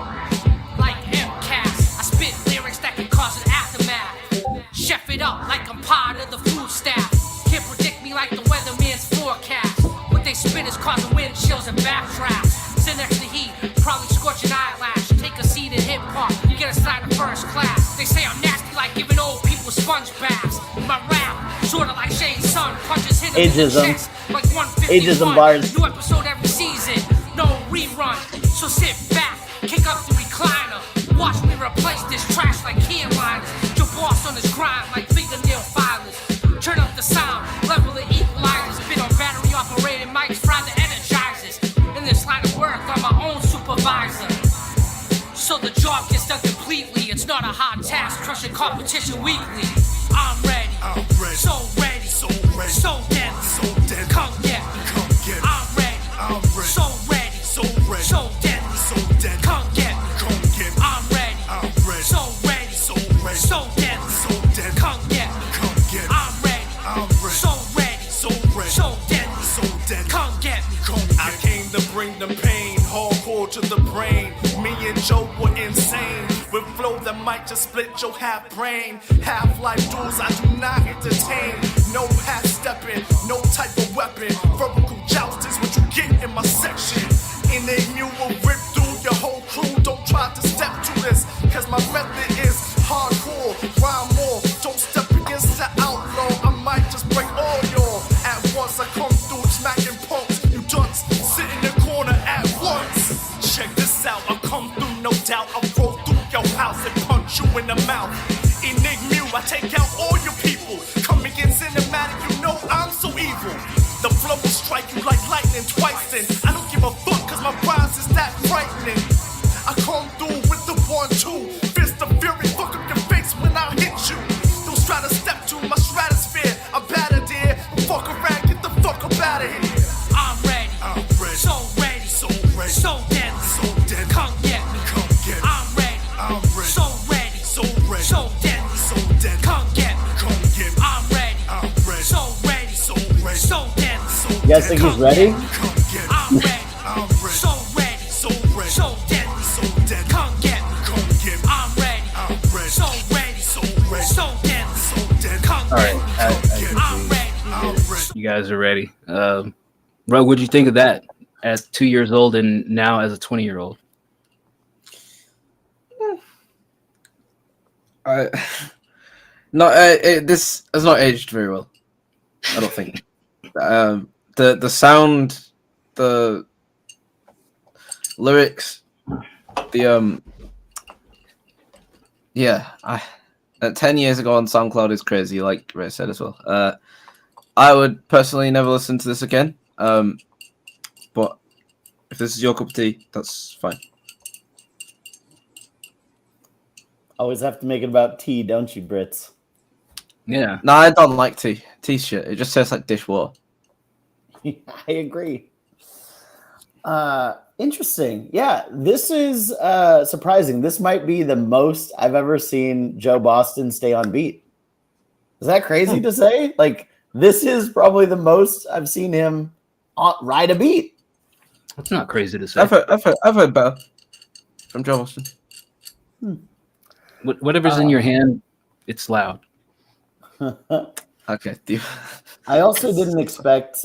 Like MCAS. I spit lyrics that can cause an aftermath. Chef it up like I'm part of the food staff. Can't predict me like the weatherman's forecast. What they spit is causing wind chills and backdrafts. Sit next to heat, probably scorch an eyelash. Take a seat in hip hop, get assigned to first class. They say I'm nasty like giving old people sponge baths. My rap, sorta like Shane's son, punches hit him in the chest like 151. Ageism bars. New episode every season, no rerun. So sit back, kick up the recliner. Watch me replace this trash like key liners. Your boy not a hard task, crushing competition weekly. I'm ready, so ready, so deadly, come get me. I'm ready, so ready, so deadly, come get me. I'm ready, so ready, so deadly, come get me. I'm ready, so ready, so deadly, come get me. I came to bring the pain, hardcore to the brain. Me and Joe were insane, with flow that might just split your half brain. Half-life duels I do not entertain. No half-stepping, no type of weapon. Vertical joust is what you get in my section. Enigma will rip through your whole crew. Don't try to step to this, cause my method is hardcore. Rhyme more, don't step against the outlaw. I might just break all y'all at once. I come through smacking punks. You dunce, sit in the corner at once. Check this out, I come through, no doubt. I roll through your house and punch you in the mouth. Enigma, I take out all your people. Come against cinematic, you know I'm so evil. The flow will strike you like lightning twice then. I don't give a fuck cause my rhymes is that frightening. I come through with the 1-2. Fist of fury, fuck up your face when I hit you. Don't try to step to my stratosphere. I'm better there. Fuck around, get the fuck up out of here. I'm ready, so ready, so deadly, come get me. I'm ready, so ready, so deadly, come get me. I'm ready, so ready, so deadly. You guys think he's ready? I'm ready, so ready, so deadly, come get me. I'm ready, so ready, so deadly, come All right, get me. I'm ready. you guys are ready. Rogue, what'd you think of that at 2 years old and now as a 20-year-old? This has not aged very well. I don't think. The sound, the lyrics, at 10 years ago on SoundCloud is crazy, like Ray said as well. I would personally never listen to this again. But if this is your cup of tea, that's fine. Always have to make it about tea, don't you, Brits? Yeah. No, I don't like tea. Tea's shit. It just tastes like dishwater. I agree. Interesting. Yeah, this is surprising. This might be the most I've ever seen Joe Boston stay on beat. Is that crazy to say? Like, this is probably the most I've seen him ride a beat. That's not crazy to say. I've heard better from Joe Boston. Whatever's in your hand, it's loud. Okay. I also didn't expect,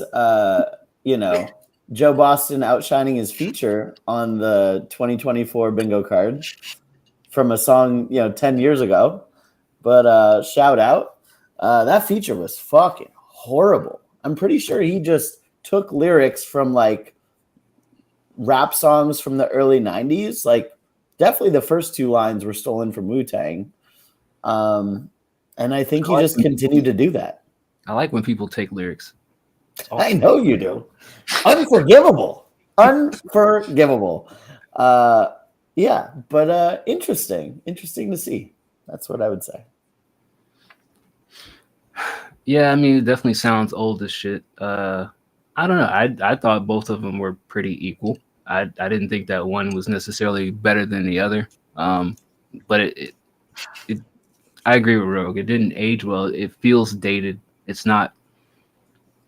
Joe Boston outshining his feature on the 2024 bingo card from a song, 10 years ago. But shout out. That feature was fucking horrible. I'm pretty sure he just took lyrics from like rap songs from the early 90s. Like, definitely the first two lines were stolen from Wu-Tang. And I think he just continued to do that. I like when people take lyrics. Awesome. I know you do. Unforgivable. Unforgivable. Yeah, but interesting. Interesting to see. That's what I would say. Yeah, I mean, it definitely sounds old as shit. I don't know. I thought both of them were pretty equal. I didn't think that one was necessarily better than the other. But it I agree with Rogue. It didn't age well. It feels dated. It's not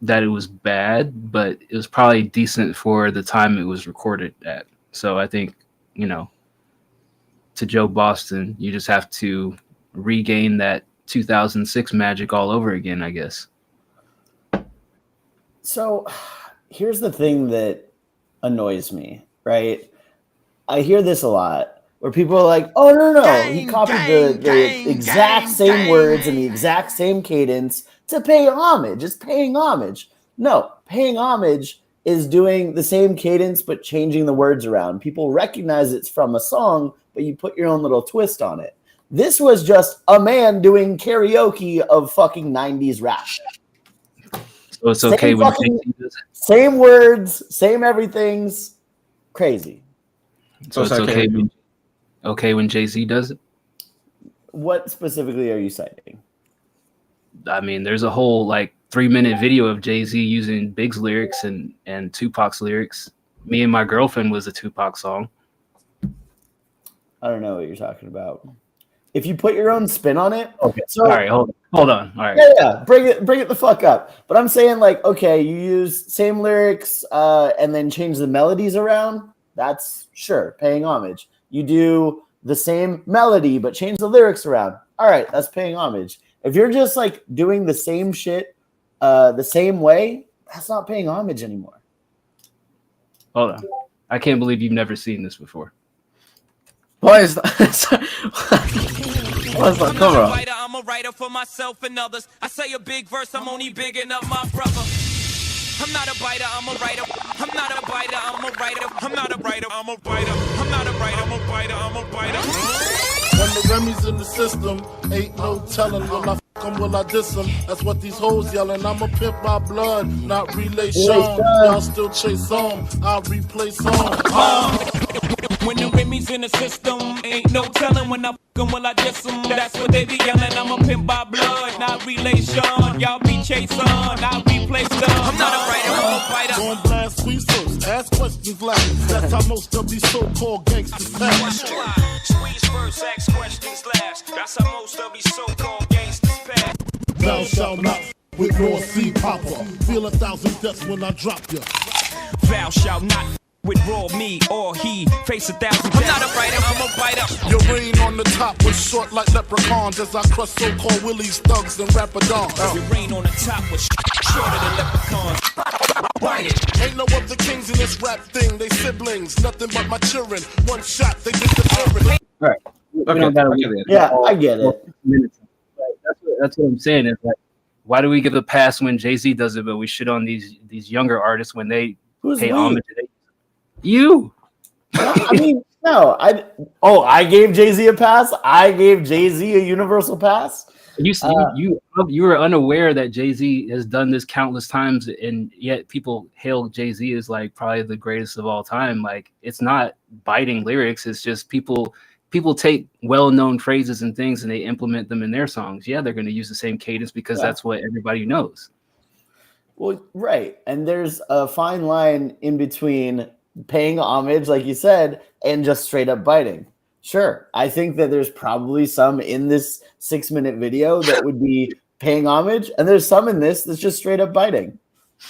that it was bad, but it was probably decent for the time it was recorded at. So I think, to Joe Boston, you just have to regain that 2006 magic all over again, I guess. So here's the thing that annoys me, right? I hear this a lot where people are like, oh, no. He copied the exact same words and the exact same cadence to pay homage. It's paying homage. No, paying homage is doing the same cadence but changing the words around. People recognize it's from a song, but you put your own little twist on it. This was just a man doing karaoke of fucking 90s rap. So it's okay when Jay-Z does it? Same words, same everything's crazy. So it's okay when Jay-Z does it? what specifically are you citing? I mean, there's a whole like 3-minute video of Jay-Z using Big's lyrics and Tupac's lyrics. Me and My Girlfriend was a Tupac song. I don't know what you're talking about. If you put your own spin on it, Okay. So, all right, hold on. All right. Yeah, bring it the fuck up. But I'm saying like, okay, you use same lyrics and then change the melodies around. That's sure paying homage. You do the same melody but change the lyrics around. All right, that's paying homage. If you're just like doing the same shit the same way, that's not paying homage anymore. Hold on. I can't believe you've never seen this before. What is that? What is that cover up? I'm a writer for myself and others. I say a big verse, I'm only bigging up my brother. I'm not a biter, I'm a writer. I'm not a biter, I'm a writer. I'm not a writer, I'm a biter. I'm not a writer, I'm a biter, I'm a biter. When the Remy's in the system, ain't no telling. Will I f them, will I diss them? That's what these hoes yelling. I'm a pimp by blood, not relation. Y'all still chase on, I'll replay song. When the Remy's in the system, ain't no telling when I f them, will I diss them? That's what they be yelling. I'm a pimp by blood, not relation. Y'all be chase on, I'll replace them. I'm not a writer, I'm a biter. Gon' blast squeezers, ask questions last. That's how most of these so-called gangsters pass. Squeeze first, ask questions last. That's how most of these so-called gangsters pass. Thou shalt not f with raw seed popper. Feel 1,000 deaths when I drop ya. Thou shalt not f with raw me or he face 1,000 deaths. I'm not a writer, I'm a biter. Your reign on the top was short like leprechauns as I crush so-called willies, thugs, and rapadons. Your reign on the top was shorter than leprechauns. Ain't no other kings in this rap thing. They siblings, nothing but my children. One shot, they disappearing. All right. Okay. Yeah, I get it. That's what I'm saying. Is like, why do we give a pass when Jay-Z does it, but we shit on these younger artists when they pay homage? You. I mean, no. I gave Jay-Z a pass. I gave Jay-Z a universal pass. You were unaware that Jay-Z has done this countless times, and yet people hail Jay-Z as like probably the greatest of all time. Like, it's not biting lyrics. It's just people take well-known phrases and things and they implement them in their songs. Yeah, they're going to use the same cadence because that's what everybody knows. Well, right. And there's a fine line in between paying homage, like you said, and just straight up biting. Sure. I think that there's probably some in this 6-minute video that would be paying homage, and there's some in this that's just straight up biting.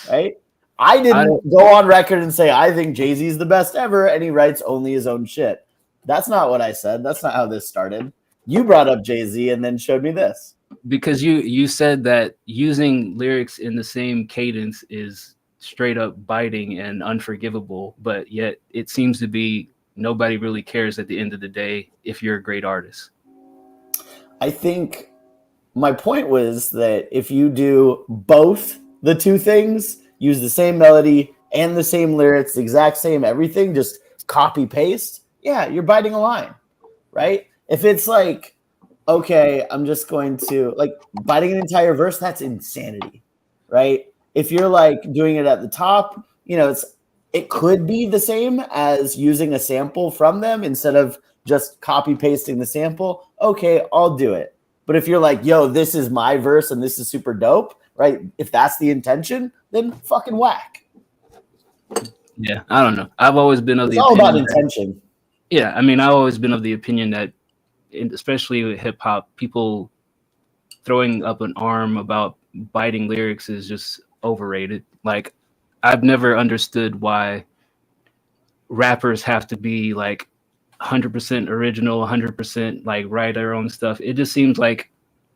Right? I didn't go on record and say I think Jay-Z is the best ever, and he writes only his own shit. That's not what I said. That's not how this started. You brought up Jay-Z and then showed me this. Because you said that using lyrics in the same cadence is straight up biting and unforgivable, but yet it seems to be nobody really cares at the end of the day if you're a great artist. I think my point was that if you do both the two things, use the same melody and the same lyrics, the exact same everything, just copy paste, yeah, you're biting a line, right? If it's like, okay, I'm just going to like biting an entire verse, that's insanity, right? If you're like doing it at the top, it could be the same as using a sample from them instead of just copy pasting the sample. Okay, I'll do it. But if you're like, yo, this is my verse and this is super dope, right? If that's the intention, then fucking whack. Yeah, I don't know. I've always been of the opinion. It's all about that, intention. Yeah, I mean, I've always been of the opinion that, especially with hip hop, people throwing up an arm about biting lyrics is just overrated. Like, I've never understood why rappers have to be like 100% original, 100% like write their own stuff. It just seems like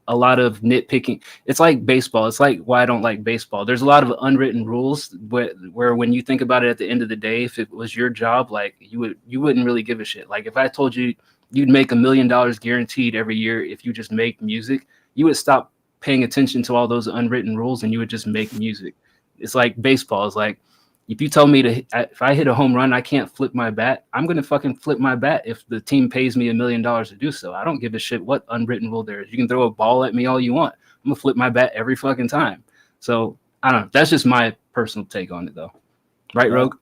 a lot of nitpicking. It's like baseball. It's like why I don't like baseball. There's a lot of unwritten rules where when you think about it at the end of the day, if it was your job, like you wouldn't really give a shit. Like if I told you you'd make $1 million guaranteed every year if you just make music, you would stop paying attention to all those unwritten rules and you would just make music. It's like baseball. It's like if you tell me if I hit a home run, I can't flip my bat, I'm going to fucking flip my bat if the team pays me $1 million to do so. I don't give a shit what unwritten rule there is. You can throw a ball at me all you want. I'm going to flip my bat every fucking time. So I don't know. That's just my personal take on it though. Right, Rogue?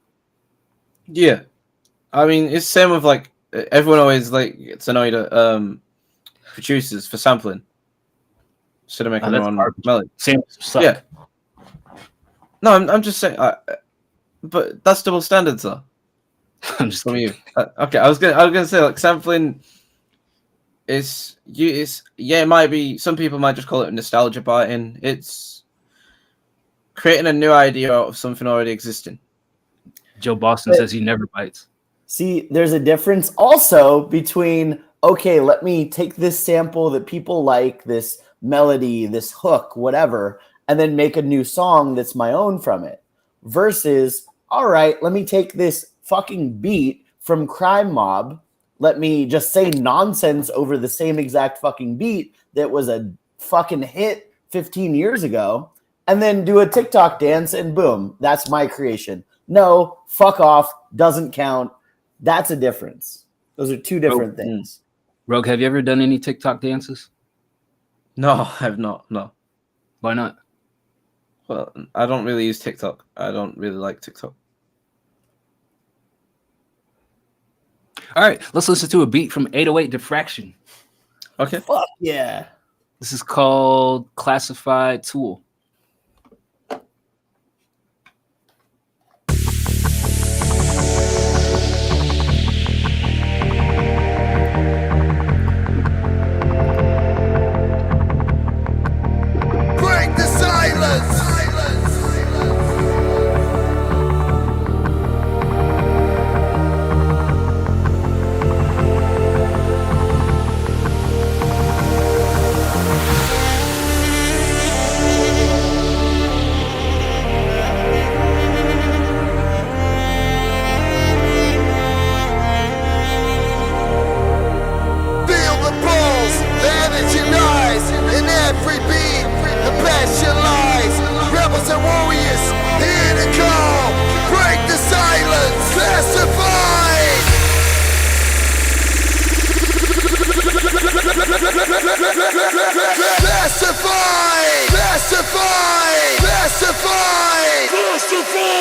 Yeah. I mean, it's same with like, everyone always like gets annoyed at producers for sampling instead of making their own melody. Samples suck. Yeah. No, I'm just saying. But that's double standards, though. I'm just from you. Okay, I was gonna say like sampling is it might be, some people might just call it nostalgia biting. It's creating a new idea out of something already existing. Joe Boston says he never bites. See, there's a difference also between, okay, let me take this sample that people like, this melody, this hook, whatever, and then make a new song that's my own from it. Versus, all right, let me take this fucking beat from Crime Mob. Let me just say nonsense over the same exact fucking beat that was a fucking hit 15 years ago, and then do a TikTok dance and boom, that's my creation. No, fuck off, doesn't count. That's a difference. Those are two different things. Rogue, have you ever done any TikTok dances? No, I have not. No. Why not? Well, I don't really use TikTok. I don't really like TikTok. All right, let's listen to a beat from 808 Diffraction. Okay. Fuck yeah. This is called Classified Tool. Break the silence. Feel the pulse, the energy lies in every beat. The passion lies. Rebels and warriors, here to call. Break the silence. Classified. Classified. Classified. Classified. Classified.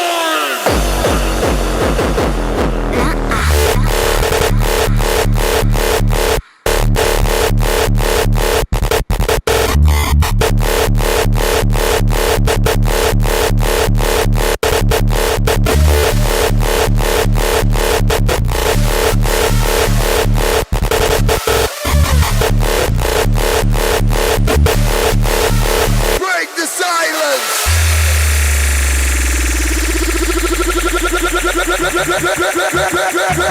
Break the silence.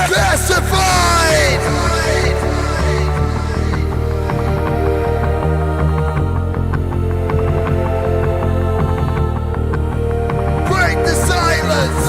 Classified. Break the silence.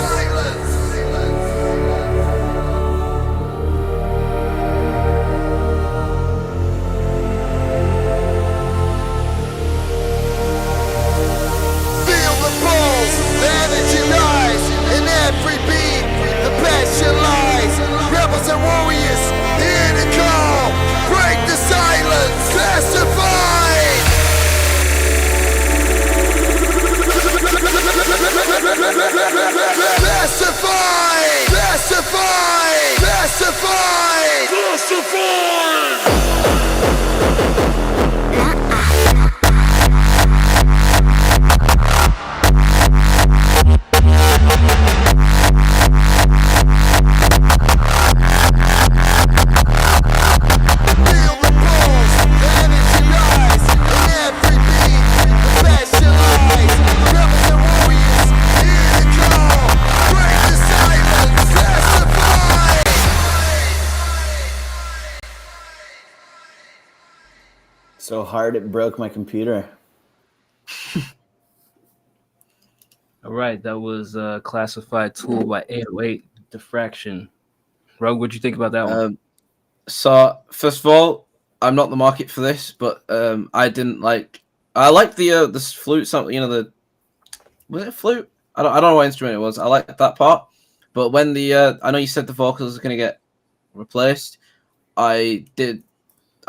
Feel the pulse, the energy lies in every beat. The passion lies. Rebels and warriors, here to call. Break the silence. Classified. Classified. Classified. Classified. Classified. Feel the pulse, the energy lies in every beat. The passion lies. Rebels and warriors, here to call. Break the silence. Classified. So hard it broke my computer. All right, that was Classified Tool by 808 Diffraction. Rogue, what'd you think about that one? So first of all, I'm not the market for this, but I liked the flute, something, you know, was it a flute? I don't know what instrument it was. I liked that part, but when I know you said the vocals are gonna get replaced, I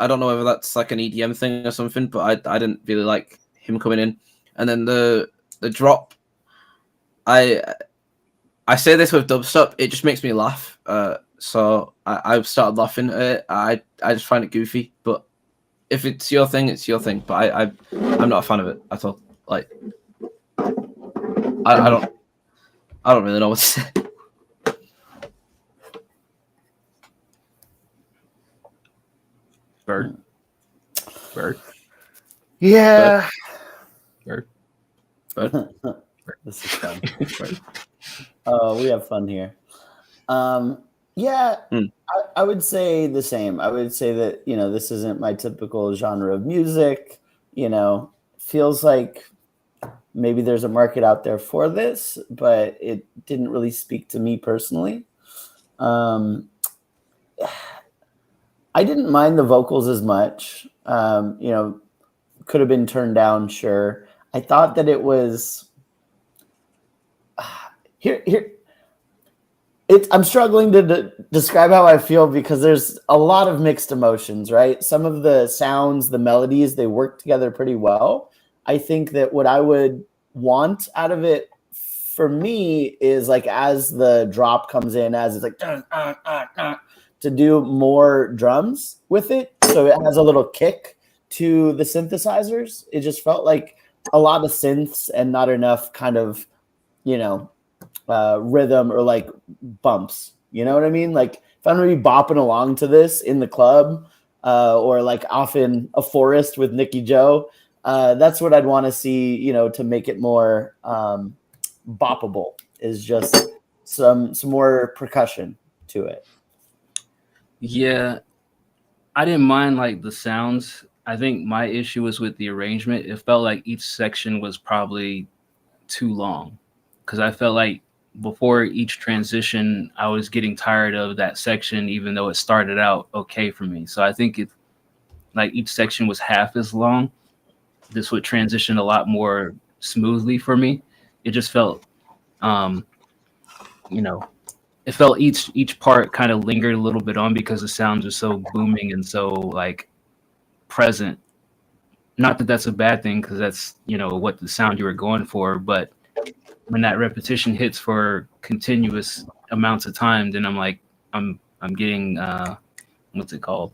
don't know whether that's like an EDM thing or something, but I didn't really like him coming in, and then the drop. I say this with dubstep, it just makes me laugh. So I started laughing at it. I just find it goofy, but if it's your thing, it's your thing. But I'm not a fan of it at all. Like, I don't really know what to say. Bird. Yeah. Bird. This is fun. We have fun here. Yeah, I would say the same. I would say that, this isn't my typical genre of music. Feels like maybe there's a market out there for this, but it didn't really speak to me personally. I didn't mind the vocals as much. Could have been turned down, sure. I thought that it was here. I'm struggling to describe how I feel because there's a lot of mixed emotions, right? Some of the sounds, the melodies, they work together pretty well. I think that what I would want out of it for me is like as the drop comes in, as it's like to do more drums with it, so it has a little kick to the synthesizers. It just felt like a lot of synths and not enough kind of, rhythm or like bumps. You know what I mean? Like if I'm gonna be bopping along to this in the club or like off in a forest with Nicky Joe, that's what I'd want to see, to make it more boppable, is just some more percussion to it. Yeah, I didn't mind like the sounds. I think my issue was with the arrangement. It felt like each section was probably too long because I felt like before each transition, I was getting tired of that section, even though it started out okay for me. So I think it like each section was half as long. This would transition a lot more smoothly for me. It just felt, it felt each part kind of lingered a little bit on because the sounds are so booming and so like present. Not that that's a bad thing because that's what the sound you were going for, but when that repetition hits for continuous amounts of time, then I'm like I'm getting what's it called?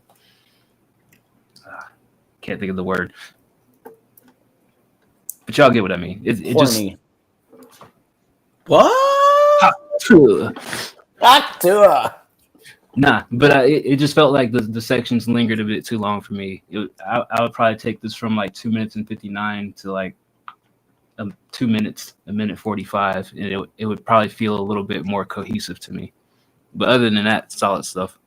Can't think of the word, but y'all get what I mean. It just what? Nah, but it just felt like the sections lingered a bit too long for me. I would probably take this from like 2 minutes and 59 to like 2 minutes, 1:45, and it would probably feel a little bit more cohesive to me. But other than that, solid stuff.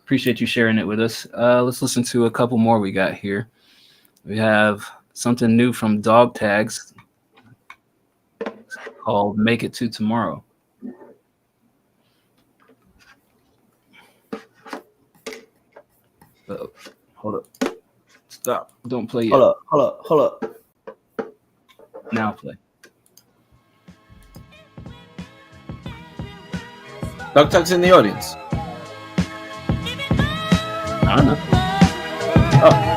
Appreciate you sharing it with us. Let's listen to a couple more we got here. We have something new from Dog Tags called "Make It to Tomorrow." Hold up. Stop. Don't play yet. Hold up. Now play. Dog Tag's in the audience. I don't know. Oh.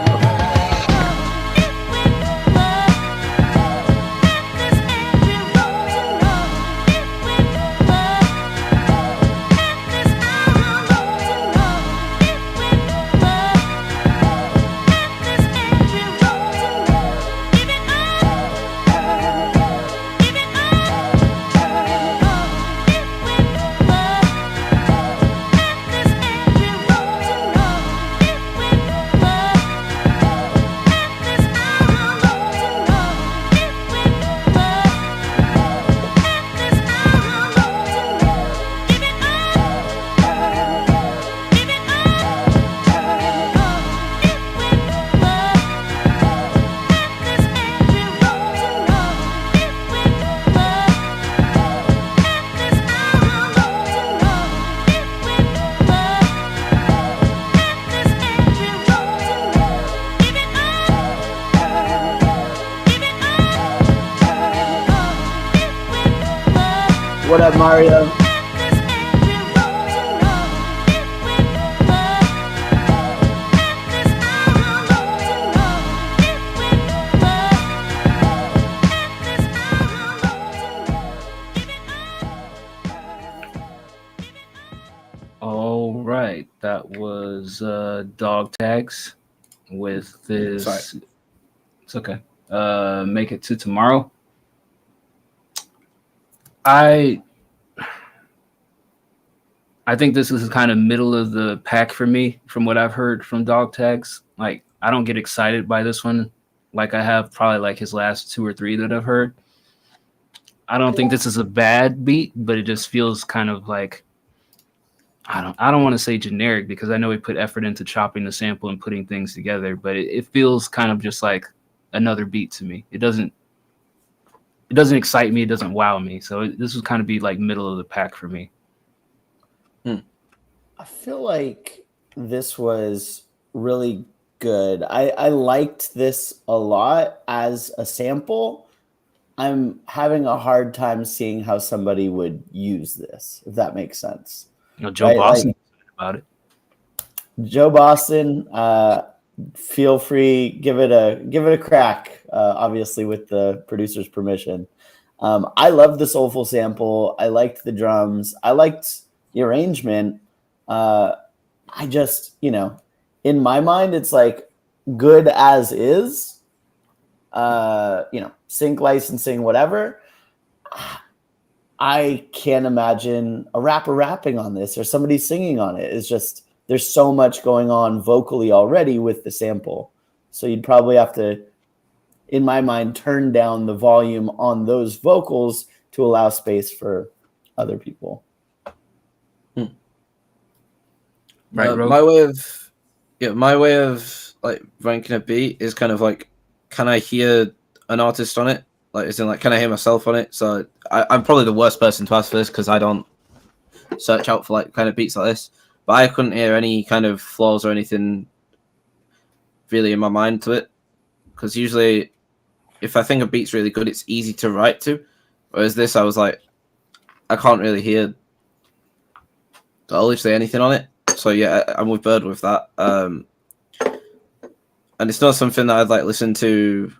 What up, Mario? All right, that was Dog Tags with this. Sorry. It's okay. Make It to Tomorrow. I think this is kind of middle of the pack for me from what I've heard from Dog Tags. Like, I don't get excited by this one like I have probably like his last 2 or 3 that I've heard. I don't think this is a bad beat, but it just feels kind of like, I don't want to say generic because I know he put effort into chopping the sample and putting things together, but it feels kind of just like another beat to me. It doesn't excite me. It doesn't wow me. So this would kind of be like middle of the pack for me. I feel like this was really good. I liked this a lot as a sample. I'm having a hard time seeing how somebody would use this, if that makes sense. Joe Boston about it. Joe Boston, feel free, give it a crack. Obviously, with the producer's permission. I love the soulful sample. I liked the drums. I liked the arrangement. I just, in my mind, it's like good as is. Sync licensing, whatever. I can't imagine a rapper rapping on this or somebody singing on it. It's just, there's so much going on vocally already with the sample. So you'd probably have to, in my mind, turn down the volume on those vocals to allow space for other people. Right, my way of like ranking a beat is kind of like, can I hear an artist on it? Like, as in, like, can I hear myself on it? So I'm probably the worst person to ask for this because I don't search out for like kind of beats like this. But I couldn't hear any kind of flaws or anything really in my mind to it. Because usually, if I think a beat's really good, it's easy to write to. Whereas this, I was like, I can't really hear literally anything on it. So yeah, I'm with Bird with that. And it's not something that I'd like listen to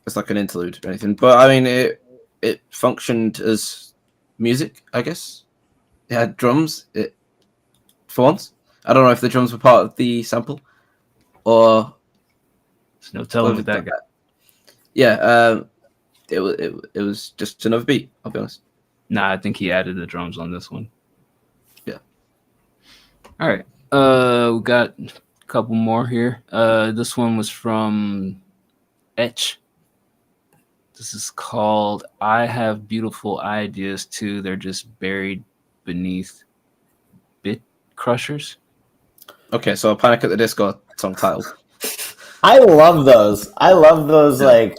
as like an interlude or anything. But I mean, it functioned as music, I guess. It had drums. For once, I don't know if the drums were part of the sample or. There's no telling with that guy. Yeah, it was just another beat. I'll be honest. Nah, I think he added the drums on this one. Yeah. All right. We got a couple more here. This one was from Etch. This is called I Have Beautiful Ideas Too. They're just buried beneath bit crushers. Okay, so Panic at the Disco song title. I love those. Like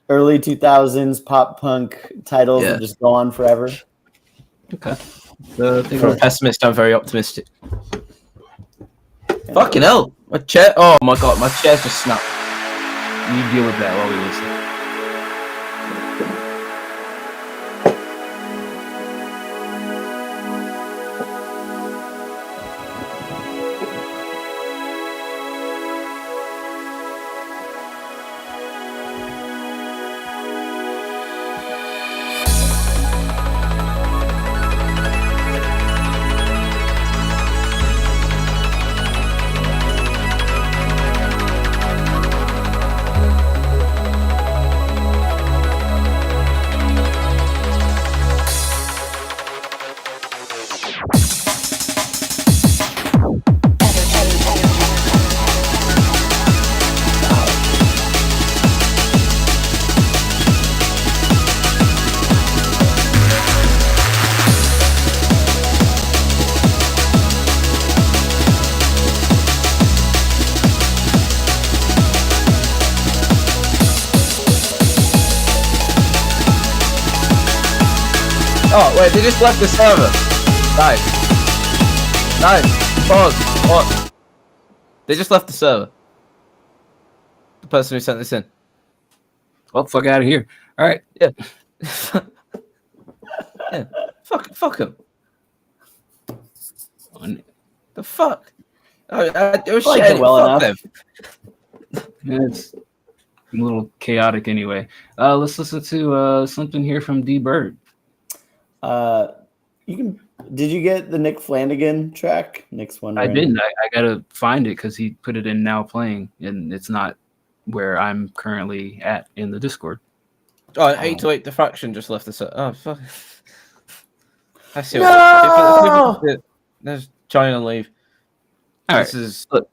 early 2000s pop punk titles that just go on forever. Okay. For a pessimist, I'm very optimistic. Fucking hell. My chair. Oh my god, my chair's just snapped. You deal with that while we listen. Oh, wait, they just left the server. Nice. Pause. What? They just left the server. The person who sent this in. Well, fuck out of here. All right. Yeah. Yeah. Fuck him. The fuck? It was like shit. it well enough. It's a little chaotic anyway. Let's listen to something here from D Bird. You can Did you get the Nick Flanagan track? Nick's one. I didn't. I gotta find it because he put it in now playing, and it's not where I'm currently at in the Discord. Oh, 808 Diffraction just left us. Oh, fuck. I see. No! There's China leave. All right. This is. Look,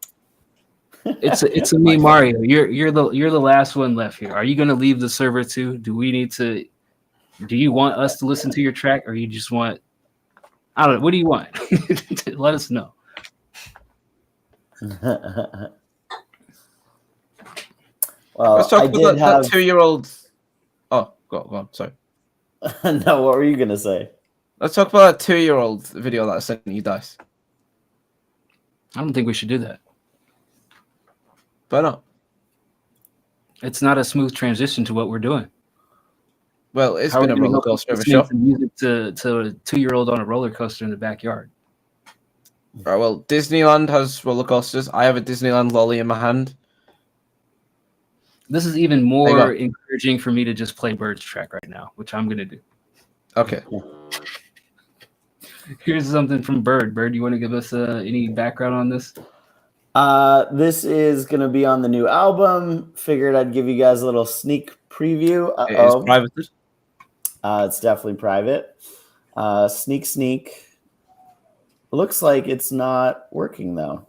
it's a me, Mario. You're the last one left here. Are you gonna leave the server too? Do you want us to listen to your track, or you just want? I don't know. What do you want? Let us know. Well, let's talk about that 2-year-old. Oh, go on. Sorry. No, what were you gonna say? Let's talk about that 2-year-old video that I sent you, Dice. I don't think we should do that. Why not? It's not a smooth transition to what we're doing. Well, it's been a roller coaster of a show. Music to a 2-year-old on a roller coaster in the backyard. Right. Well, Disneyland has roller coasters. I have a Disneyland lolly in my hand. This is even more encouraging for me to just play Bird's track right now, which I'm gonna do. Okay. Here's something from Bird. Bird, you want to give us any background on this? This is going to be on the new album. Figured I'd give you guys a little sneak preview. It's private. It's definitely private. Sneak. Looks like it's not working, though.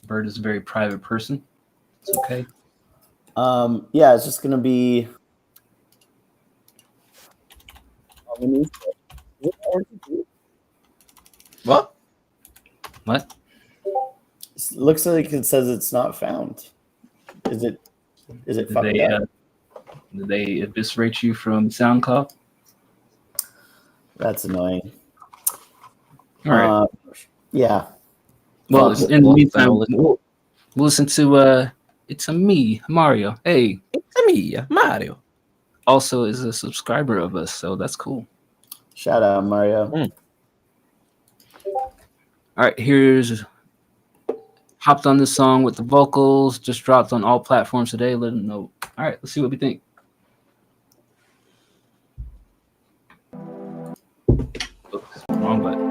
Bird is a very private person. It's okay. Yeah, it's just going to be... What? Looks like it says it's not found. Is it fucked up? Did they eviscerate you from SoundCloud? That's annoying. All right. Yeah. Well, in the meantime, we'll listen to It's a Me, Mario. Hey. It's a Me, Mario. Also is a subscriber of us, so that's cool. Shout out, Mario. All right, here's hopped on this song with the vocals, just dropped on all platforms today. Let them know. All right, let's see what we think. Oops, wrong button.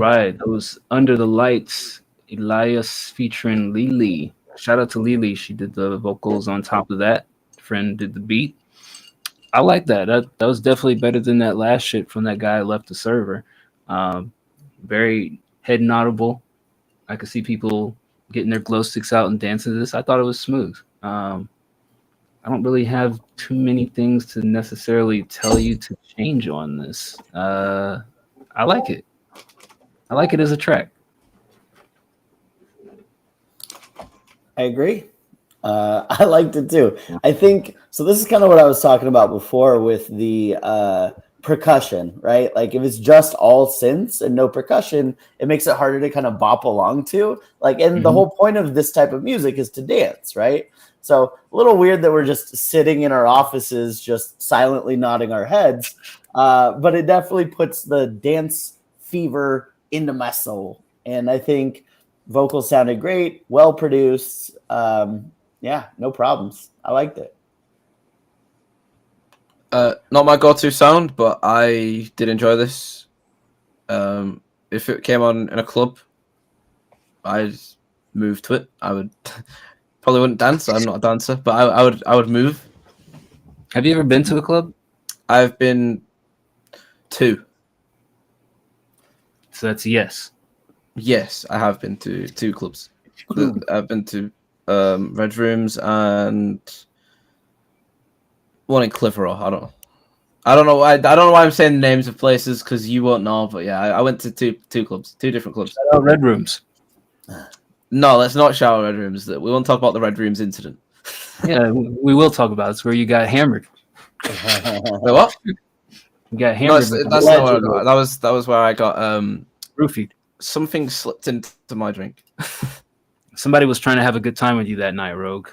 right. That was Under the Lights, Elias featuring Lily. Shout out to Lily. She did the vocals on top of that. Friend did the beat. I like that. That was definitely better than that last shit from that guy who left the server. Very head noddable. I could see people getting their glow sticks out and dancing to this. I thought it was smooth. I don't really have too many things to necessarily tell you to change on this. I like it. I like it as a track. I agree. I liked it too. I think so. This is kind of what I was talking about before with the percussion, right? Like if it's just all synths and no percussion, it makes it harder to kind of bop along to. Like, and the whole point of this type of music is to dance, right? So a little weird that we're just sitting in our offices, just silently nodding our heads. But it definitely puts the dance fever into my soul. And I think vocals sounded great, well produced. Yeah, no problems. I liked it. Not my go-to sound, but I did enjoy this. If it came on in a club, I'd move to it. I would probably wouldn't dance. I'm not a dancer, but I would move. Have you ever been to a club? I've been 2. So that's a yes. Yes, I have been to 2 clubs. I've been to Red Rooms and one in Clitheroe. I don't know why I'm saying the names of places because you won't know. But yeah, I went to two clubs, 2 different clubs. Shout out Red Rooms. No, let's not shout out Red Rooms. We won't talk about the Red Rooms incident. Yeah, we will talk about it. It's where you got hammered. Wait, what? You got hammered. No, that's not where I got. That was where I got roofied. Something slipped into my drink. Somebody was trying to have a good time with you that night, Rogue.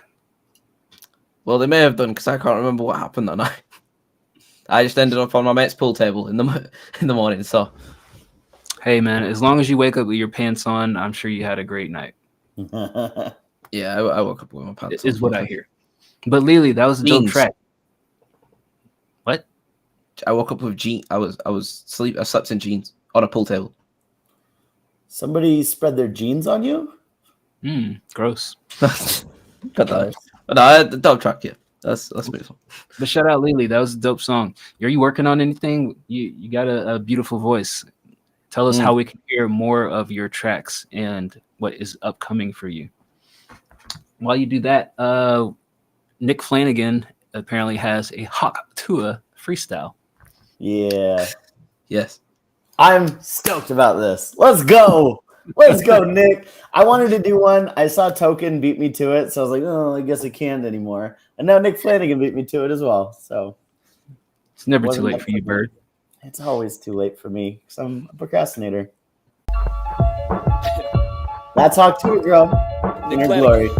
Well, they may have done because I can't remember what happened that night. I just ended up on my mate's pool table in the morning. So, hey man, as long as you wake up with your pants on, I'm sure you had a great night. Yeah, I woke up with my pants on. Is what I hear. But Lily, that was a dope track. What? I woke up with jeans. I slept in jeans on a pool table. Somebody spread their jeans on you? Gross. Got that. No, the dope track, yeah. That's beautiful. But shout out Lily, that was a dope song. Are you working on anything? You got a beautiful voice. Tell us how we can hear more of your tracks and what is upcoming for you. While you do that, Nick Flanagan apparently has a Hawk Tua freestyle. Yeah. Yes. I'm stoked about this. Let's go. Let's go, Nick. I wanted to do one. I saw Token beat me to it, so I was like, oh, I guess I can't anymore. And now Nick Flanagan beat me to it as well. So it's never too late for you, Bird. It's always too late for me because I'm a procrastinator. That's Hawk Tua, girl. In her glory.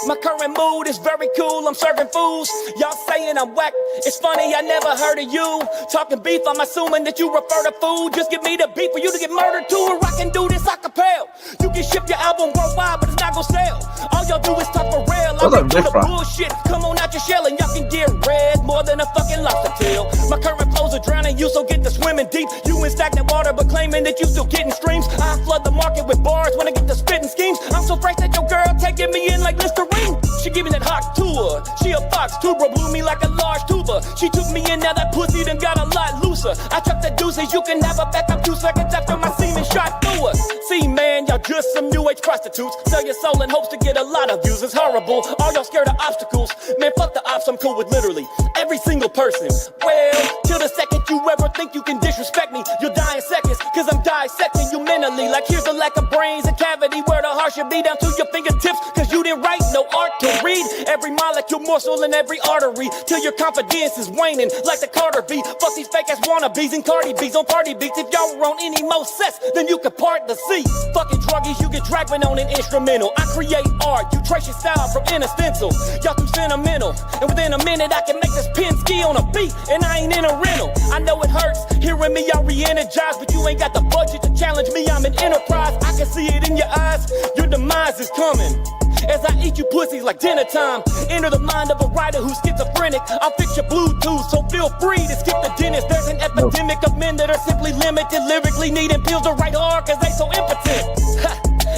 My current mood is very cool, I'm serving fools. Y'all saying I'm whack, it's funny I never heard of you. Talking beef, I'm assuming that you refer to food. Just give me the beat for you to get murdered to, or I can do this a cappella. You can ship your album worldwide, but it's not gonna sell. All y'all do is talk for real. I'm into the bullshit, come on out your shell and y'all can get red more than a fucking lobster tail. My current flows are drowning you, so get to swimming deep. You in stagnant water, but claiming that you still getting streams. I flood the market with bars when I get to spitting schemes. I'm so fresh that your girl taking me in like Listerine. She give me that Hawk Tua. She a fox tuber, blew me like a large tuba. She took me in, now that pussy done got a lot looser. I took the deuces, you can have a back up 2 seconds after my semen shot through her. See man, y'all just some new age prostitutes. Sell your soul in hopes to get a lot of views. It's horrible, all y'all scared of obstacles. Man, fuck the ops, I'm cool with literally every single person. Well, till the second you ever think you can disrespect me, you'll die in seconds, cause I'm dissecting you mentally. Like here's a lack of brains, a cavity where the heart should be down to your fingertips. Cause you didn't write no art to read. Every molecule morsel in every artery, till your confidence is waning like the Carter V. Fuck these fake ass wannabes and Cardi B's on party beats. If y'all were on any more sets, then you could part the sea. Fucking druggies, you get dragged on an instrumental. I create art, you trace your style from in a stencil. Y'all too sentimental, and within a minute I can make this pin ski on a beat, and I ain't in a rental. I know it hurts hearing me, y'all re-energized, but you ain't got the budget to challenge me. I'm an enterprise, I can see it in your eyes. Your demise is coming. as I eat you pussies like dinner time. Enter the mind of a writer who's schizophrenic. I'll fix your Bluetooth, so feel free to skip the dentist. There's an epidemic of men that are simply limited, lyrically needing pills to write hard cause they so impotent.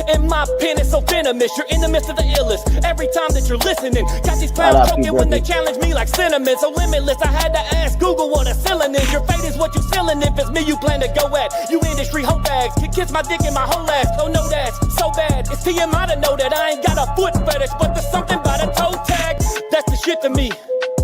And my pen is so venomous, you're in the midst of the illest. Every time that you're listening, got these clowns choking when they challenge me like cinnamon. So limitless, I had to ask Google what a ceiling is. Your fate is what you feeling if it's me you plan to go at. You industry hoe bags, can kiss my dick in my whole ass. Oh no, that's so bad. It's TMI to know that I ain't got a foot fetish, but there's something about a toe tag. That's the shit to me.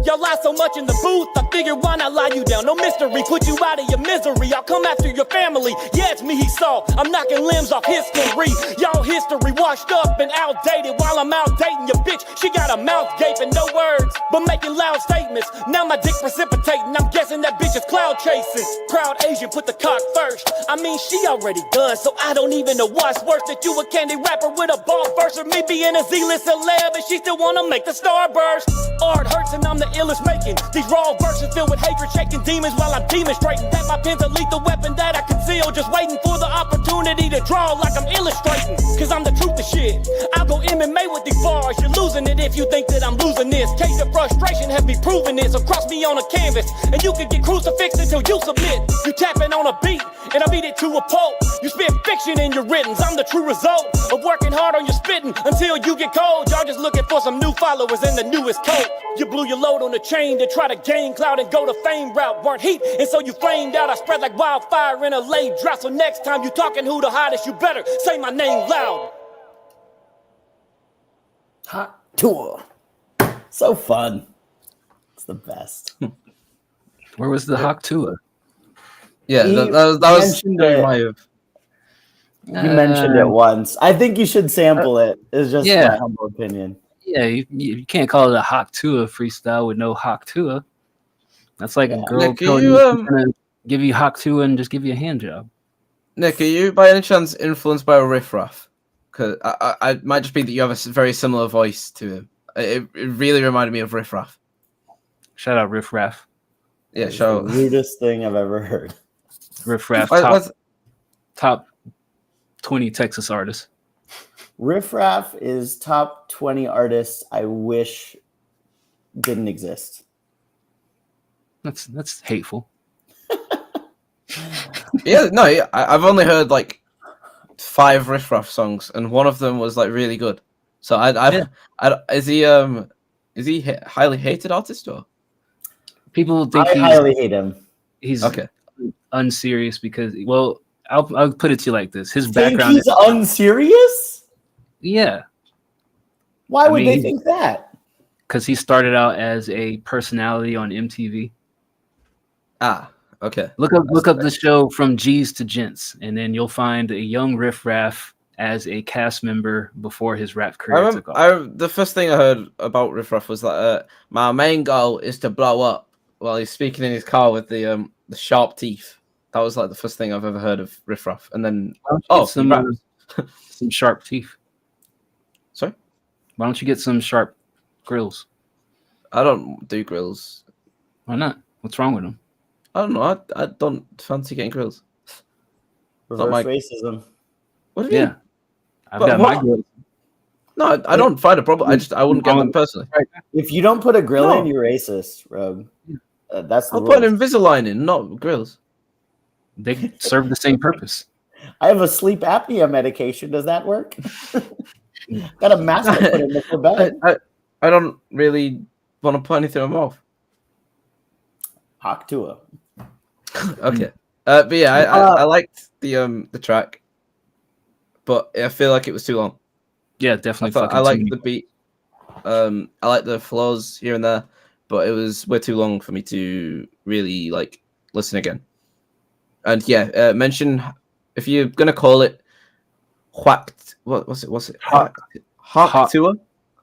Y'all lie so much in the booth, I figured why not lie you down? No mystery, put you out of your misery. I'll come after your family. Yeah, it's me he saw. I'm knocking limbs off history. Y'all history washed up and outdated while I'm out dating your bitch. She got a mouth gaping, no words, but making loud statements. Now my dick precipitating. I'm guessing that bitch is cloud chasing. Proud Asian, put the cock first. I mean, she already done, so I don't even know what's worse. That you a candy rapper with a ball verse, or me being a Z-list celeb and she still wanna make the starburst. Art hurts and I'm the illest making these raw verses filled with hatred, shaking demons while I'm demonstrating that my pen's a lethal weapon that I conceal, just waiting for the opportunity to draw like I'm illustrating. Cause I'm the truth of shit. I'll go MMA with these bars. You're losing it if you think that I'm losing this. Case of frustration have me proving this. So cross me on a canvas and you can get crucifixed until you submit. You tapping on a beat and I beat it to a pulp. You spit fiction in your writtens. I'm the true result of working hard on your spitting until you get cold. Y'all just looking for some new followers in the newest coat. You blew your load on the chain to try to gain clout and go the fame route. Weren't heat, and so you flamed out. I spread like wildfire in a late drought. So next time you talking who the hottest, you better say my name loud. Hot tour. So fun. It's the best. Where was the Hawk Tua? Yeah, that was my. You mentioned it once. I think you should sample it. It's just my humble opinion. Yeah, you can't call it a Hawk Tua freestyle with no Hawk Tua. That's like a girl Nick, gonna give you Hawk Tua and just give you a hand job. Nick, are you by any chance influenced by a Riff Raff? Because I might just be that you have a very similar voice to him. It really reminded me of Riff Raff. Shout out Riff Raff. Yeah, shout out. The rudest thing I've ever heard. Riff Raff, top 20 Texas artists. Riff Raff is top 20 artists I wish didn't exist. That's hateful. Yeah, no, I've only heard like 5 Riff Raff songs, and one of them was like really good. So is he highly hated artist or? People think I highly hate him. He's okay. Unserious because I'll put it to you like this: his Think background. He's unserious. Yeah. Why would they think that? Because he started out as a personality on MTV. Ah, okay. Look up the show From G's to Gents, and then you'll find a young Riff Raff as a cast member before his rap career took off. The first thing I heard about Riff Raff was that my main goal is to blow up while he's speaking in his car with the sharp teeth. That was like the first thing I've ever heard of Riff Raff. And then some sharp teeth. Sorry? Why don't you get some sharp grills? I don't do grills. Why not? What's wrong with them? I don't know. I don't fancy getting grills. Reverse racism. What do you mean? I've got my grills. No, I don't find a problem. I wouldn't get them personally. If you don't put a grill in, you're racist, Rogue. That's the I'll put an Invisalign in, not grills. They serve the same purpose. I have a sleep apnea medication. Does that work? Got a mask to put in before bed. I don't really want to put anything in my mouth. Hawk Tua. Okay. But yeah, I liked the track, but I feel like it was too long. Yeah, definitely. I liked the beat. I like the flows here and there, but it was way too long for me to really like listen again. And yeah, mention if you're gonna call it whacked. What's it? Hawk Tua?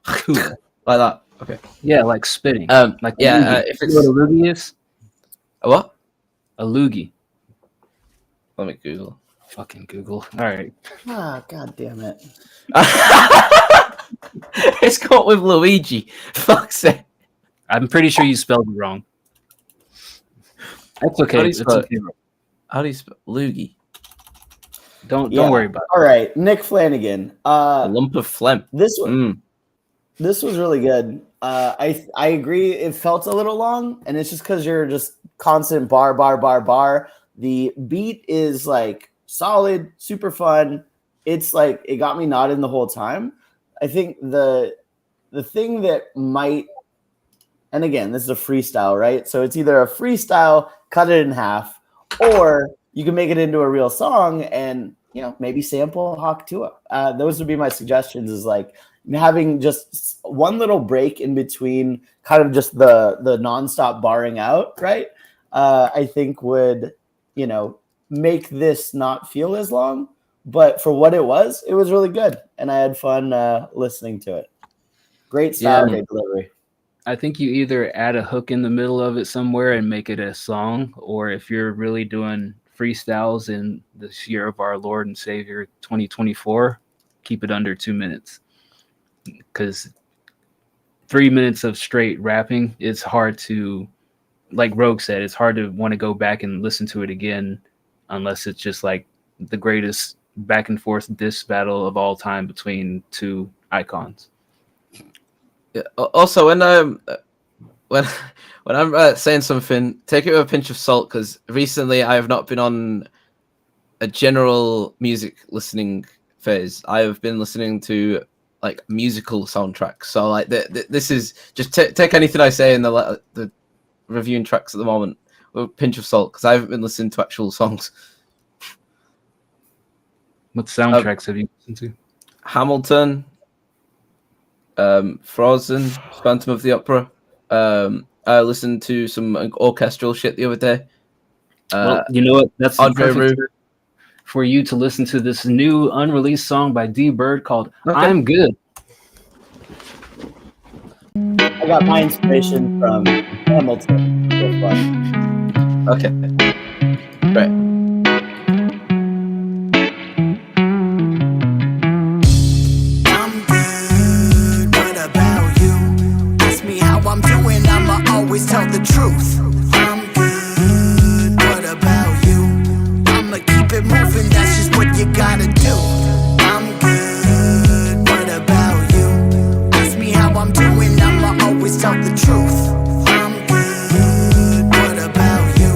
Like that. Okay. Yeah, like spitting. Like if it's what a loogie is. A what? A loogie. Let me Google. Fucking Google. All right. Ah, god damn it. It's got with Luigi. Fuck's sake. I'm pretty sure you spelled it wrong. That's okay. How do you spell loogie? Don't worry about it. All right, Nick Flanagan. A lump of phlegm. This one. This was really good. I agree. It felt a little long, and it's just because you're just constant bar, bar, bar, bar. The beat is like solid, super fun. It's like it got me nodding the whole time. I think the thing that might, and again, this is a freestyle, right? So it's either a freestyle, cut it in half, or you can make it into a real song and maybe sample Hawk Tua. Those would be my suggestions. Is like having just one little break in between, kind of just the nonstop barring out, right? I think would make this not feel as long. But for what it was really good, and I had fun listening to it. Great style, great delivery. I think you either add a hook in the middle of it somewhere and make it a song, or if you're really doing freestyles in this year of our Lord and Savior 2024, keep it under 2 minutes. Because 3 minutes of straight rapping, it's hard to, like Rogue said, it's hard to want to go back and listen to it again unless it's just like the greatest back and forth diss battle of all time between two icons. Yeah. Also, when I'm saying something, take it with a pinch of salt, because recently I have not been on a general music listening phase. I have been listening to like musical soundtracks. So like this is just take anything I say in the reviewing tracks at the moment with a pinch of salt, because I haven't been listening to actual songs. What soundtracks have you listened to? Hamilton, Frozen, Phantom of the Opera. I listened to some orchestral shit the other day. Well, you know what? That's Andre perfect for you to listen to this new unreleased song by D Bird called "I'm Good." I got my inspiration from Hamilton. Okay, right. Always tell the truth. I'm good. What about you? I'ma keep it moving. That's just what you gotta do. I'm good. What about you? Ask me how I'm doing. I'ma always tell the truth. I'm good. What about you?